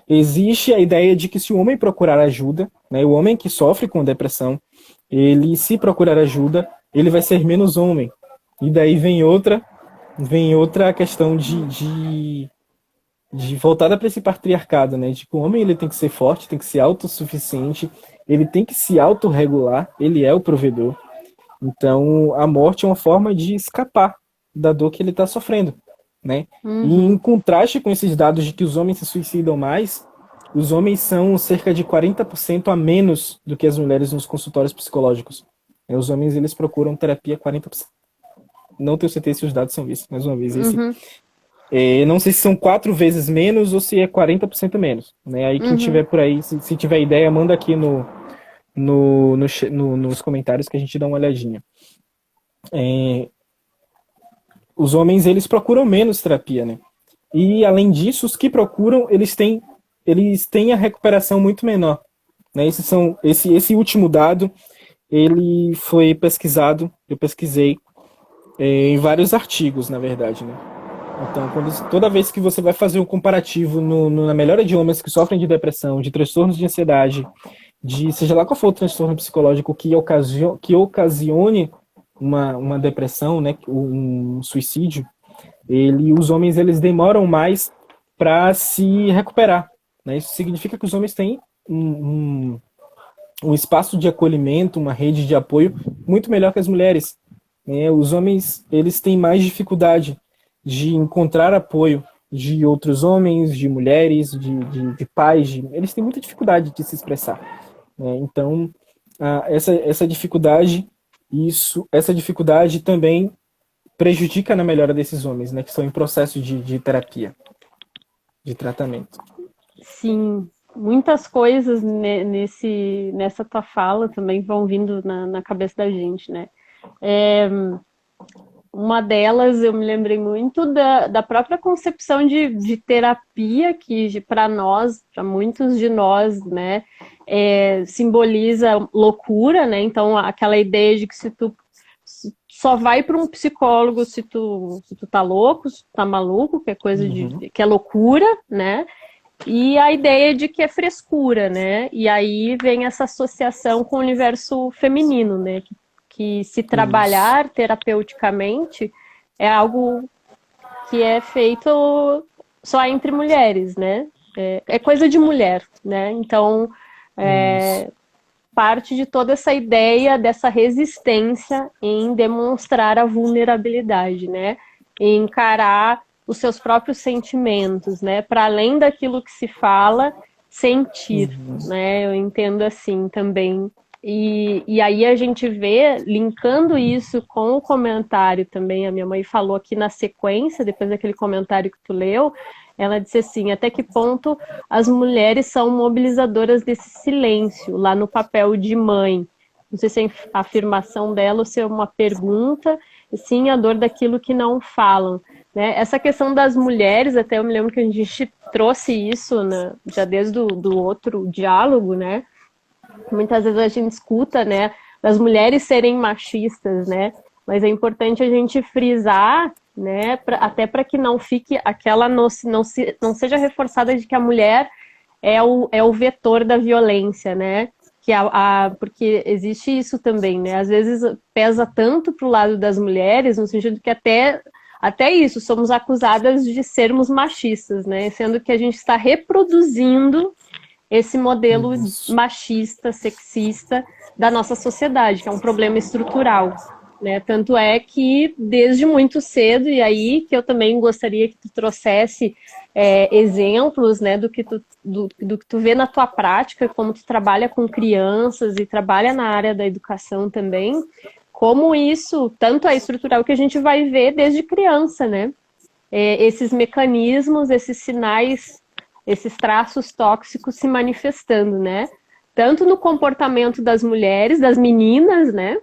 [SPEAKER 2] existe a ideia de que se o homem procurar ajuda, né, o homem que sofre com depressão, ele se procurar ajuda, ele vai ser menos homem. E daí vem outra questão de voltada para esse patriarcado, né? De que o homem ele tem que ser forte, tem que ser autossuficiente, ele tem que se autorregular, ele é o provedor. Então, a morte é uma forma de escapar da dor que ele está sofrendo, né? E em contraste com esses dados de que os homens se suicidam mais, os homens são cerca de 40% a menos do que as mulheres nos consultórios psicológicos. Os homens, eles procuram terapia 40%. Não tenho certeza se os dados são esses, mais uma vez. Não sei se são 4 vezes menos ou se é 40% menos. Né? Aí quem tiver por aí, se tiver ideia, manda aqui nos comentários que a gente dá uma olhadinha. Os homens, eles procuram menos terapia, né? E, além disso, os que procuram, eles têm a recuperação muito menor. Né? Esse último dado, ele foi pesquisado, eu pesquisei, em vários artigos, na verdade, né? Então, toda vez que você vai fazer um comparativo na melhora de homens que sofrem de depressão, de transtornos de ansiedade, de seja lá qual for o transtorno psicológico que ocasione uma depressão, né, um suicídio, os homens eles demoram mais para se recuperar. Né? Isso significa que os homens têm um espaço de acolhimento, uma rede de apoio muito melhor que as mulheres. Os homens eles têm mais dificuldade de encontrar apoio de outros homens, de mulheres, de pais. Eles têm muita dificuldade de se expressar. Então, essa dificuldade também prejudica na melhora desses homens, né, que estão em processo de terapia, de tratamento.
[SPEAKER 1] Sim, muitas coisas nessa tua fala também vão vindo na cabeça da gente, né? Uma delas, eu me lembrei muito da própria concepção de terapia, que para nós, para muitos de nós, né, simboliza loucura, né? Então, aquela ideia de que se tu só vai para um psicólogo se tu tá louco, se tu tá maluco, que é coisa que é loucura, né? E a ideia de que é frescura, né? E aí vem essa associação com o universo feminino, né? Que se trabalhar terapeuticamente é algo que é feito só entre mulheres, né? É coisa de mulher, né? Então, parte de toda essa ideia dessa resistência em demonstrar a vulnerabilidade, né? Em encarar os seus próprios sentimentos, né? Para além daquilo que se fala, sentir, né? Eu entendo assim também. E aí a gente vê, linkando isso com o comentário também, a minha mãe falou aqui na sequência, depois daquele comentário que tu leu, ela disse assim, até que ponto as mulheres são mobilizadoras desse silêncio, lá no papel de mãe. Não sei se é a afirmação dela ou se é uma pergunta, sim, a dor daquilo que não falam. Né? Essa questão das mulheres, até eu me lembro que a gente trouxe isso, né, já desde do outro diálogo, né? Muitas vezes a gente escuta, né, das mulheres serem machistas, né? Mas é importante a gente frisar, né, até para que não fique aquela não seja reforçada de que a mulher é o vetor da violência, né? Porque existe isso também, né? Às vezes pesa tanto para o lado das mulheres, no sentido que até isso somos acusadas de sermos machistas, né? Sendo que a gente está reproduzindo esse modelo machista, sexista da nossa sociedade, que é um problema estrutural, né? Tanto é que desde muito cedo, e aí que eu também gostaria que tu trouxesse exemplos, né, do que tu vê na tua prática, como tu trabalha com crianças e trabalha na área da educação também, como isso, tanto é estrutural que a gente vai ver desde criança, né? Esses mecanismos, esses sinais, esses traços tóxicos se manifestando, né? Tanto no comportamento das mulheres, das meninas, né?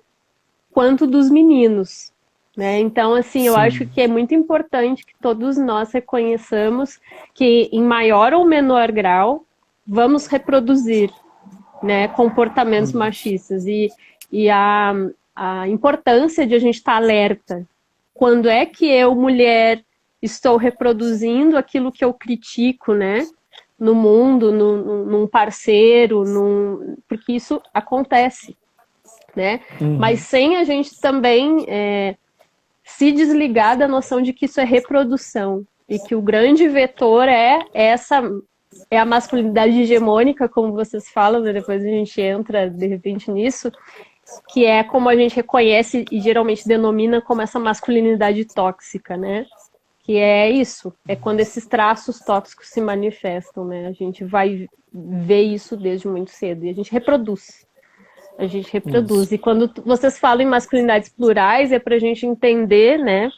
[SPEAKER 1] Quanto dos meninos, né? Então, assim, eu acho
[SPEAKER 2] Sim.
[SPEAKER 1] que é muito importante que todos nós reconheçamos que, em maior ou menor grau, vamos reproduzir, né, comportamentos machistas. E a importância de a gente estar alerta. Quando é que eu, mulher, estou reproduzindo aquilo que eu critico, né? No mundo, num parceiro, porque isso acontece, né? Mas sem a gente também se desligar da noção de que isso é reprodução e que o grande vetor é a masculinidade hegemônica, como vocês falam, né? Depois a gente entra de repente nisso, que é como a gente reconhece e geralmente denomina como essa masculinidade tóxica, né? Que é isso, é quando esses traços tóxicos se manifestam, né? A gente vai ver isso desde muito cedo e a gente reproduz. A gente reproduz.
[SPEAKER 2] Isso.
[SPEAKER 1] E quando vocês falam em masculinidades plurais, é para a gente entender, né?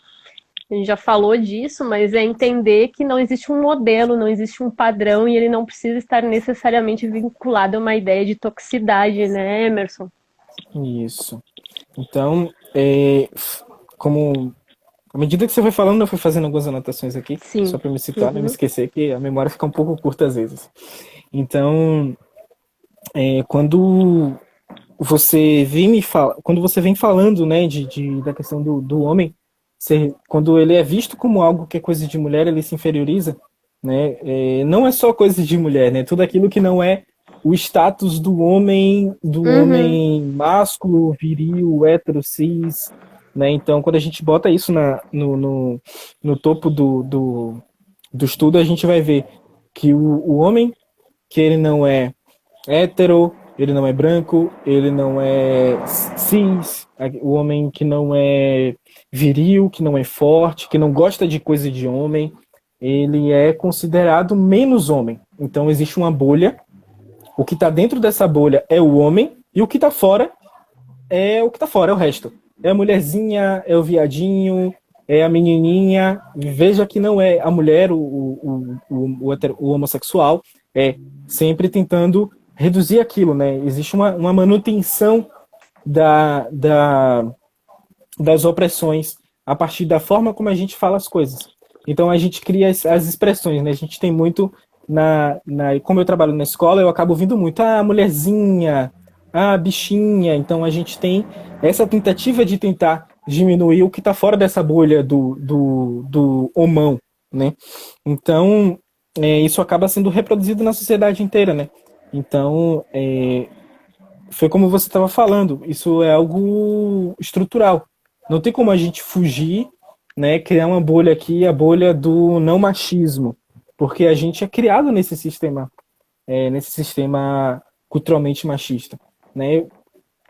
[SPEAKER 1] A gente já falou disso, mas é entender que não existe um modelo, não existe um padrão e ele não precisa estar necessariamente vinculado a uma ideia de toxicidade, né, Emerson?
[SPEAKER 2] Isso. Então, como à medida que você foi falando, eu fui fazendo algumas anotações aqui, só
[SPEAKER 1] Sim.
[SPEAKER 2] para me situar, não me esquecer, que a memória fica um pouco curta às vezes. Então, quando quando você vem falando, né, da questão do homem, quando ele é visto como algo que é coisa de mulher, ele se inferioriza, né? Não é só coisa de mulher, né? Tudo aquilo que não é o status do homem másculo, viril, hétero, cis, né? Então, quando a gente bota isso no topo do estudo, a gente vai ver que o homem, que ele não é hétero, ele não é branco, ele não é cis, o homem que não é viril, que não é forte, que não gosta de coisa de homem, ele é considerado menos homem. Então existe uma bolha, o que está dentro dessa bolha é o homem, e o que está fora é o que está fora, é o resto. É a mulherzinha, é o viadinho, é a menininha. Veja que não é a mulher, o homossexual, é sempre tentando reduzir aquilo, né? Existe uma manutenção das opressões a partir da forma como a gente fala as coisas. Então a gente cria as expressões, né? A gente tem muito como eu trabalho na escola, eu acabo ouvindo muito mulherzinha, bichinha. Então a gente tem essa tentativa de tentar diminuir o que está fora dessa bolha do homão, né? Então isso acaba sendo reproduzido na sociedade inteira, né? Então, foi como você estava falando, isso é algo estrutural. Não tem como a gente fugir, né, criar uma bolha aqui, a bolha do não machismo, porque a gente é criado nesse sistema culturalmente machista, né?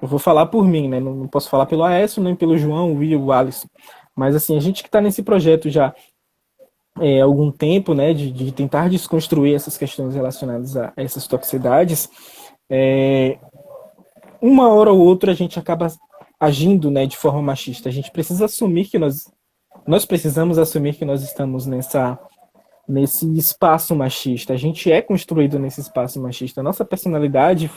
[SPEAKER 2] Eu vou falar por mim, né? Não posso falar pelo Aécio, nem pelo João, o Will, o Alisson. Mas assim, a gente que está nesse projeto já algum tempo, né, de tentar desconstruir essas questões relacionadas a essas toxicidades, uma hora ou outra a gente acaba agindo, né, de forma machista. A gente precisa assumir que nós precisamos assumir que nós estamos nesse espaço machista. A gente é construído nesse espaço machista. A nossa personalidade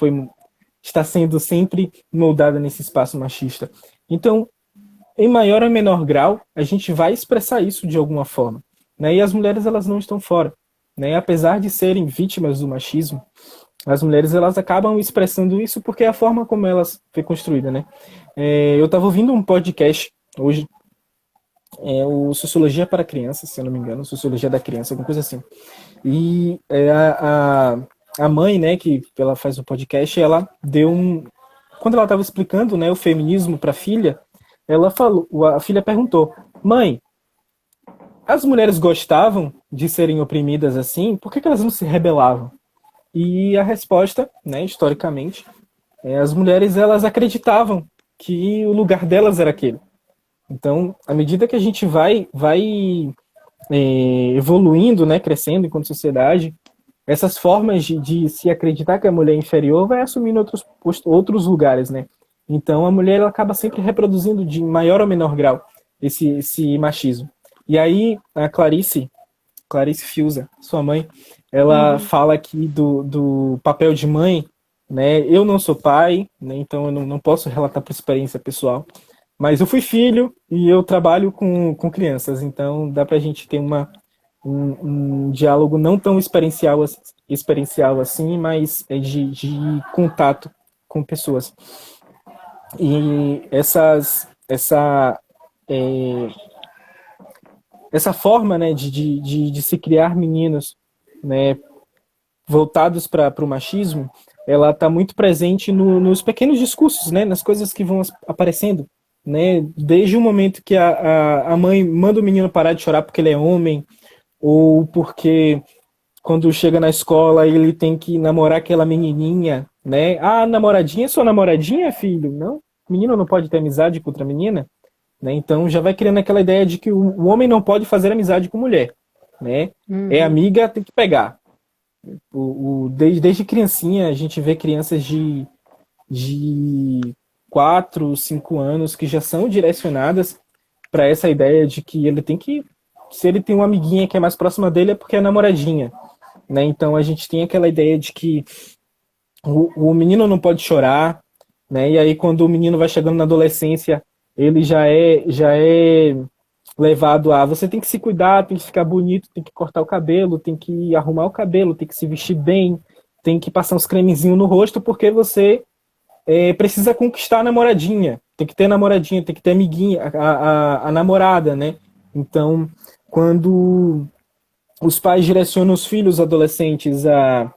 [SPEAKER 2] está sendo sempre moldada nesse espaço machista. Então, em maior ou menor grau, a gente vai expressar isso de alguma forma, né? E as mulheres, elas não estão fora, né? Apesar de serem vítimas do machismo, as mulheres, elas acabam expressando isso porque é a forma como elas foi construída, né? Eu estava ouvindo um podcast hoje, o Sociologia para Crianças, se eu não me engano, Sociologia da Criança, alguma coisa assim. E a mãe, né, que ela faz o podcast, ela deu quando ela estava explicando, né, o feminismo para a filha, a filha perguntou: mãe, as mulheres gostavam de serem oprimidas assim? Por que elas não se rebelavam? E a resposta, né, historicamente, as mulheres, elas acreditavam que o lugar delas era aquele. Então, à medida que a gente vai evoluindo, né, crescendo enquanto sociedade, essas formas de se acreditar que a mulher é inferior vai assumindo outros lugares, né? Então a mulher ela acaba sempre reproduzindo de maior ou menor grau esse machismo. E aí a Clarice Fiuza, sua mãe, ela fala aqui do papel de mãe, né? Eu não sou pai, né? Então eu não posso relatar por experiência pessoal, mas eu fui filho e eu trabalho com crianças, então dá pra gente ter um diálogo não tão experiencial assim, mas é de contato com pessoas. E essa forma, né, de se criar meninos, né, voltados para o machismo, ela está muito presente nos pequenos discursos, né, nas coisas que vão aparecendo, né, desde o momento que a mãe manda o menino parar de chorar porque ele é homem, ou porque quando chega na escola ele tem que namorar aquela menininha, né, namoradinha é sua namoradinha, filho? Não, o menino não pode ter amizade com outra menina, né, então já vai criando aquela ideia de que o homem não pode fazer amizade com mulher, né, é amiga, tem que pegar. Desde criancinha, a gente vê crianças de 4, 5 anos que já são direcionadas para essa ideia de que ele tem que, se ele tem uma amiguinha que é mais próxima dele, é porque é namoradinha, né? Então a gente tem aquela ideia de que o menino não pode chorar, né? E aí quando o menino vai chegando na adolescência, ele já é levado a você tem que se cuidar, tem que ficar bonito, tem que cortar o cabelo, tem que arrumar o cabelo, tem que se vestir bem, tem que passar uns cremezinhos no rosto, porque você precisa conquistar a namoradinha, tem que ter namoradinha, tem que ter amiguinha, a namorada, né? Então, quando os pais direcionam os filhos adolescentes a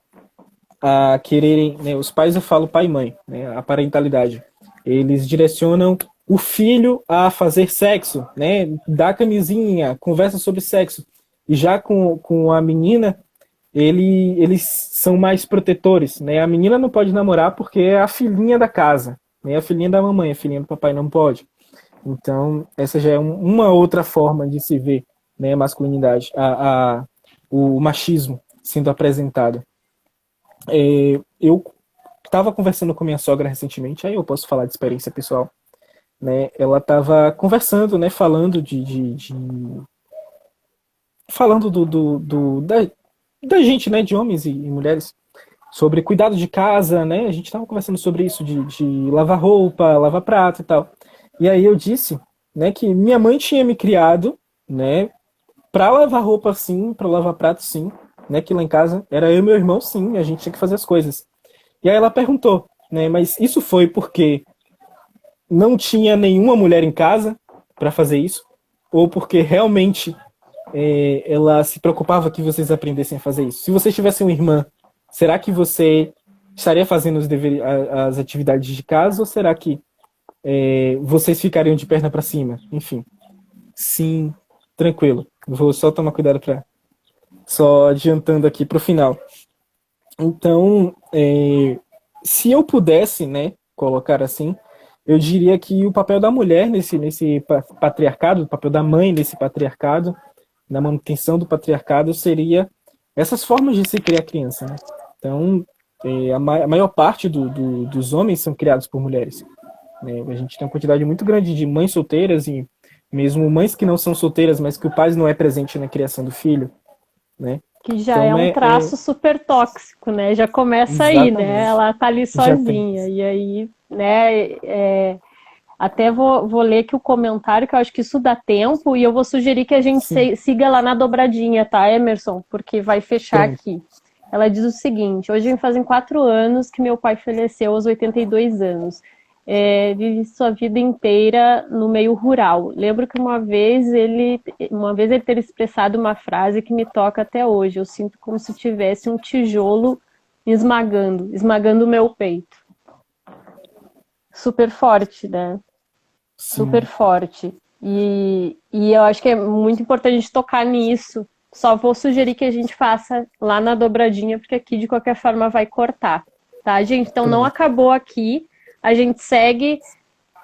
[SPEAKER 2] quererem, né, os pais, eu falo pai e mãe, né, a parentalidade, eles direcionam o filho a fazer sexo, né, dá camisinha, conversa sobre sexo, e já com a menina, eles são mais protetores, né, a menina não pode namorar porque é a filhinha da casa, né, a filhinha da mamãe, a filhinha do papai não pode. Então, essa já é uma outra forma de se ver, né, a masculinidade, o machismo sendo apresentado. Eu estava conversando com minha sogra recentemente, aí eu posso falar de experiência pessoal, né? Ela estava conversando, né? Falando falando da gente, né? De homens e mulheres sobre cuidado de casa, né? A gente estava conversando sobre isso de lavar roupa, lavar prato e tal. E aí eu disse, né? Que minha mãe tinha me criado, né? Para lavar roupa sim, para lavar prato sim, né? Que lá em casa era eu e meu irmão sim, a gente tinha que fazer as coisas. E aí ela perguntou, né? Mas isso foi porque não tinha nenhuma mulher em casa para fazer isso? Ou porque realmente ela se preocupava que vocês aprendessem a fazer isso? Se vocês tivessem uma irmã, será que você estaria fazendo as atividades de casa? Ou será que vocês ficariam de perna para cima? Enfim, sim, tranquilo. Vou só tomar cuidado para só adiantando aqui para o final. Então, se eu pudesse, né, colocar assim, eu diria que o papel da mulher nesse patriarcado, o papel da mãe nesse patriarcado, na manutenção do patriarcado, seria essas formas de se criar criança, né? Então, a maior parte dos homens são criados por mulheres, né? A gente tem uma quantidade muito grande de mães solteiras e mesmo mães que não são solteiras, mas que o pai não é presente na criação do filho, né?
[SPEAKER 1] Que já
[SPEAKER 2] Então,
[SPEAKER 1] é um traço super tóxico, né? Já começa aí, né? Ela tá ali sozinha. E aí, né? Até vou ler aqui o comentário, que eu acho que isso dá tempo, e eu vou sugerir que a gente siga lá na dobradinha, tá, Emerson? Porque vai fechar aqui. Ela diz o seguinte: hoje fazem 4 anos que meu pai faleceu aos 82 anos. Vive sua vida inteira no meio rural. Lembro que uma vez ele ter expressado uma frase que me toca até hoje. Eu sinto como se tivesse um tijolo me esmagando o meu peito. Super forte, né? Sim. Super forte. E eu acho que é muito importante a gente tocar nisso. Só vou sugerir que a gente faça lá na dobradinha, porque aqui de qualquer forma vai cortar. Tá, gente? Então não acabou aqui. A gente segue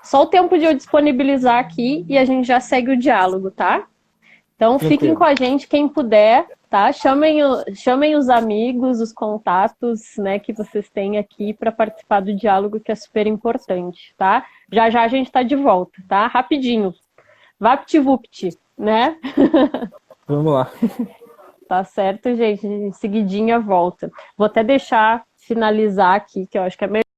[SPEAKER 1] só o tempo de eu disponibilizar aqui e a gente já segue o diálogo, tá? Então fiquem com a gente, quem puder, tá? Chamem os amigos, os contatos, né, que vocês têm aqui para participar do diálogo, que é super importante, tá? Já já a gente está de volta, tá? Rapidinho. VaptVupt, né?
[SPEAKER 2] Vamos lá.
[SPEAKER 1] Tá certo, gente? Em seguidinha volta. Vou até deixar finalizar aqui, que eu acho que é melhor.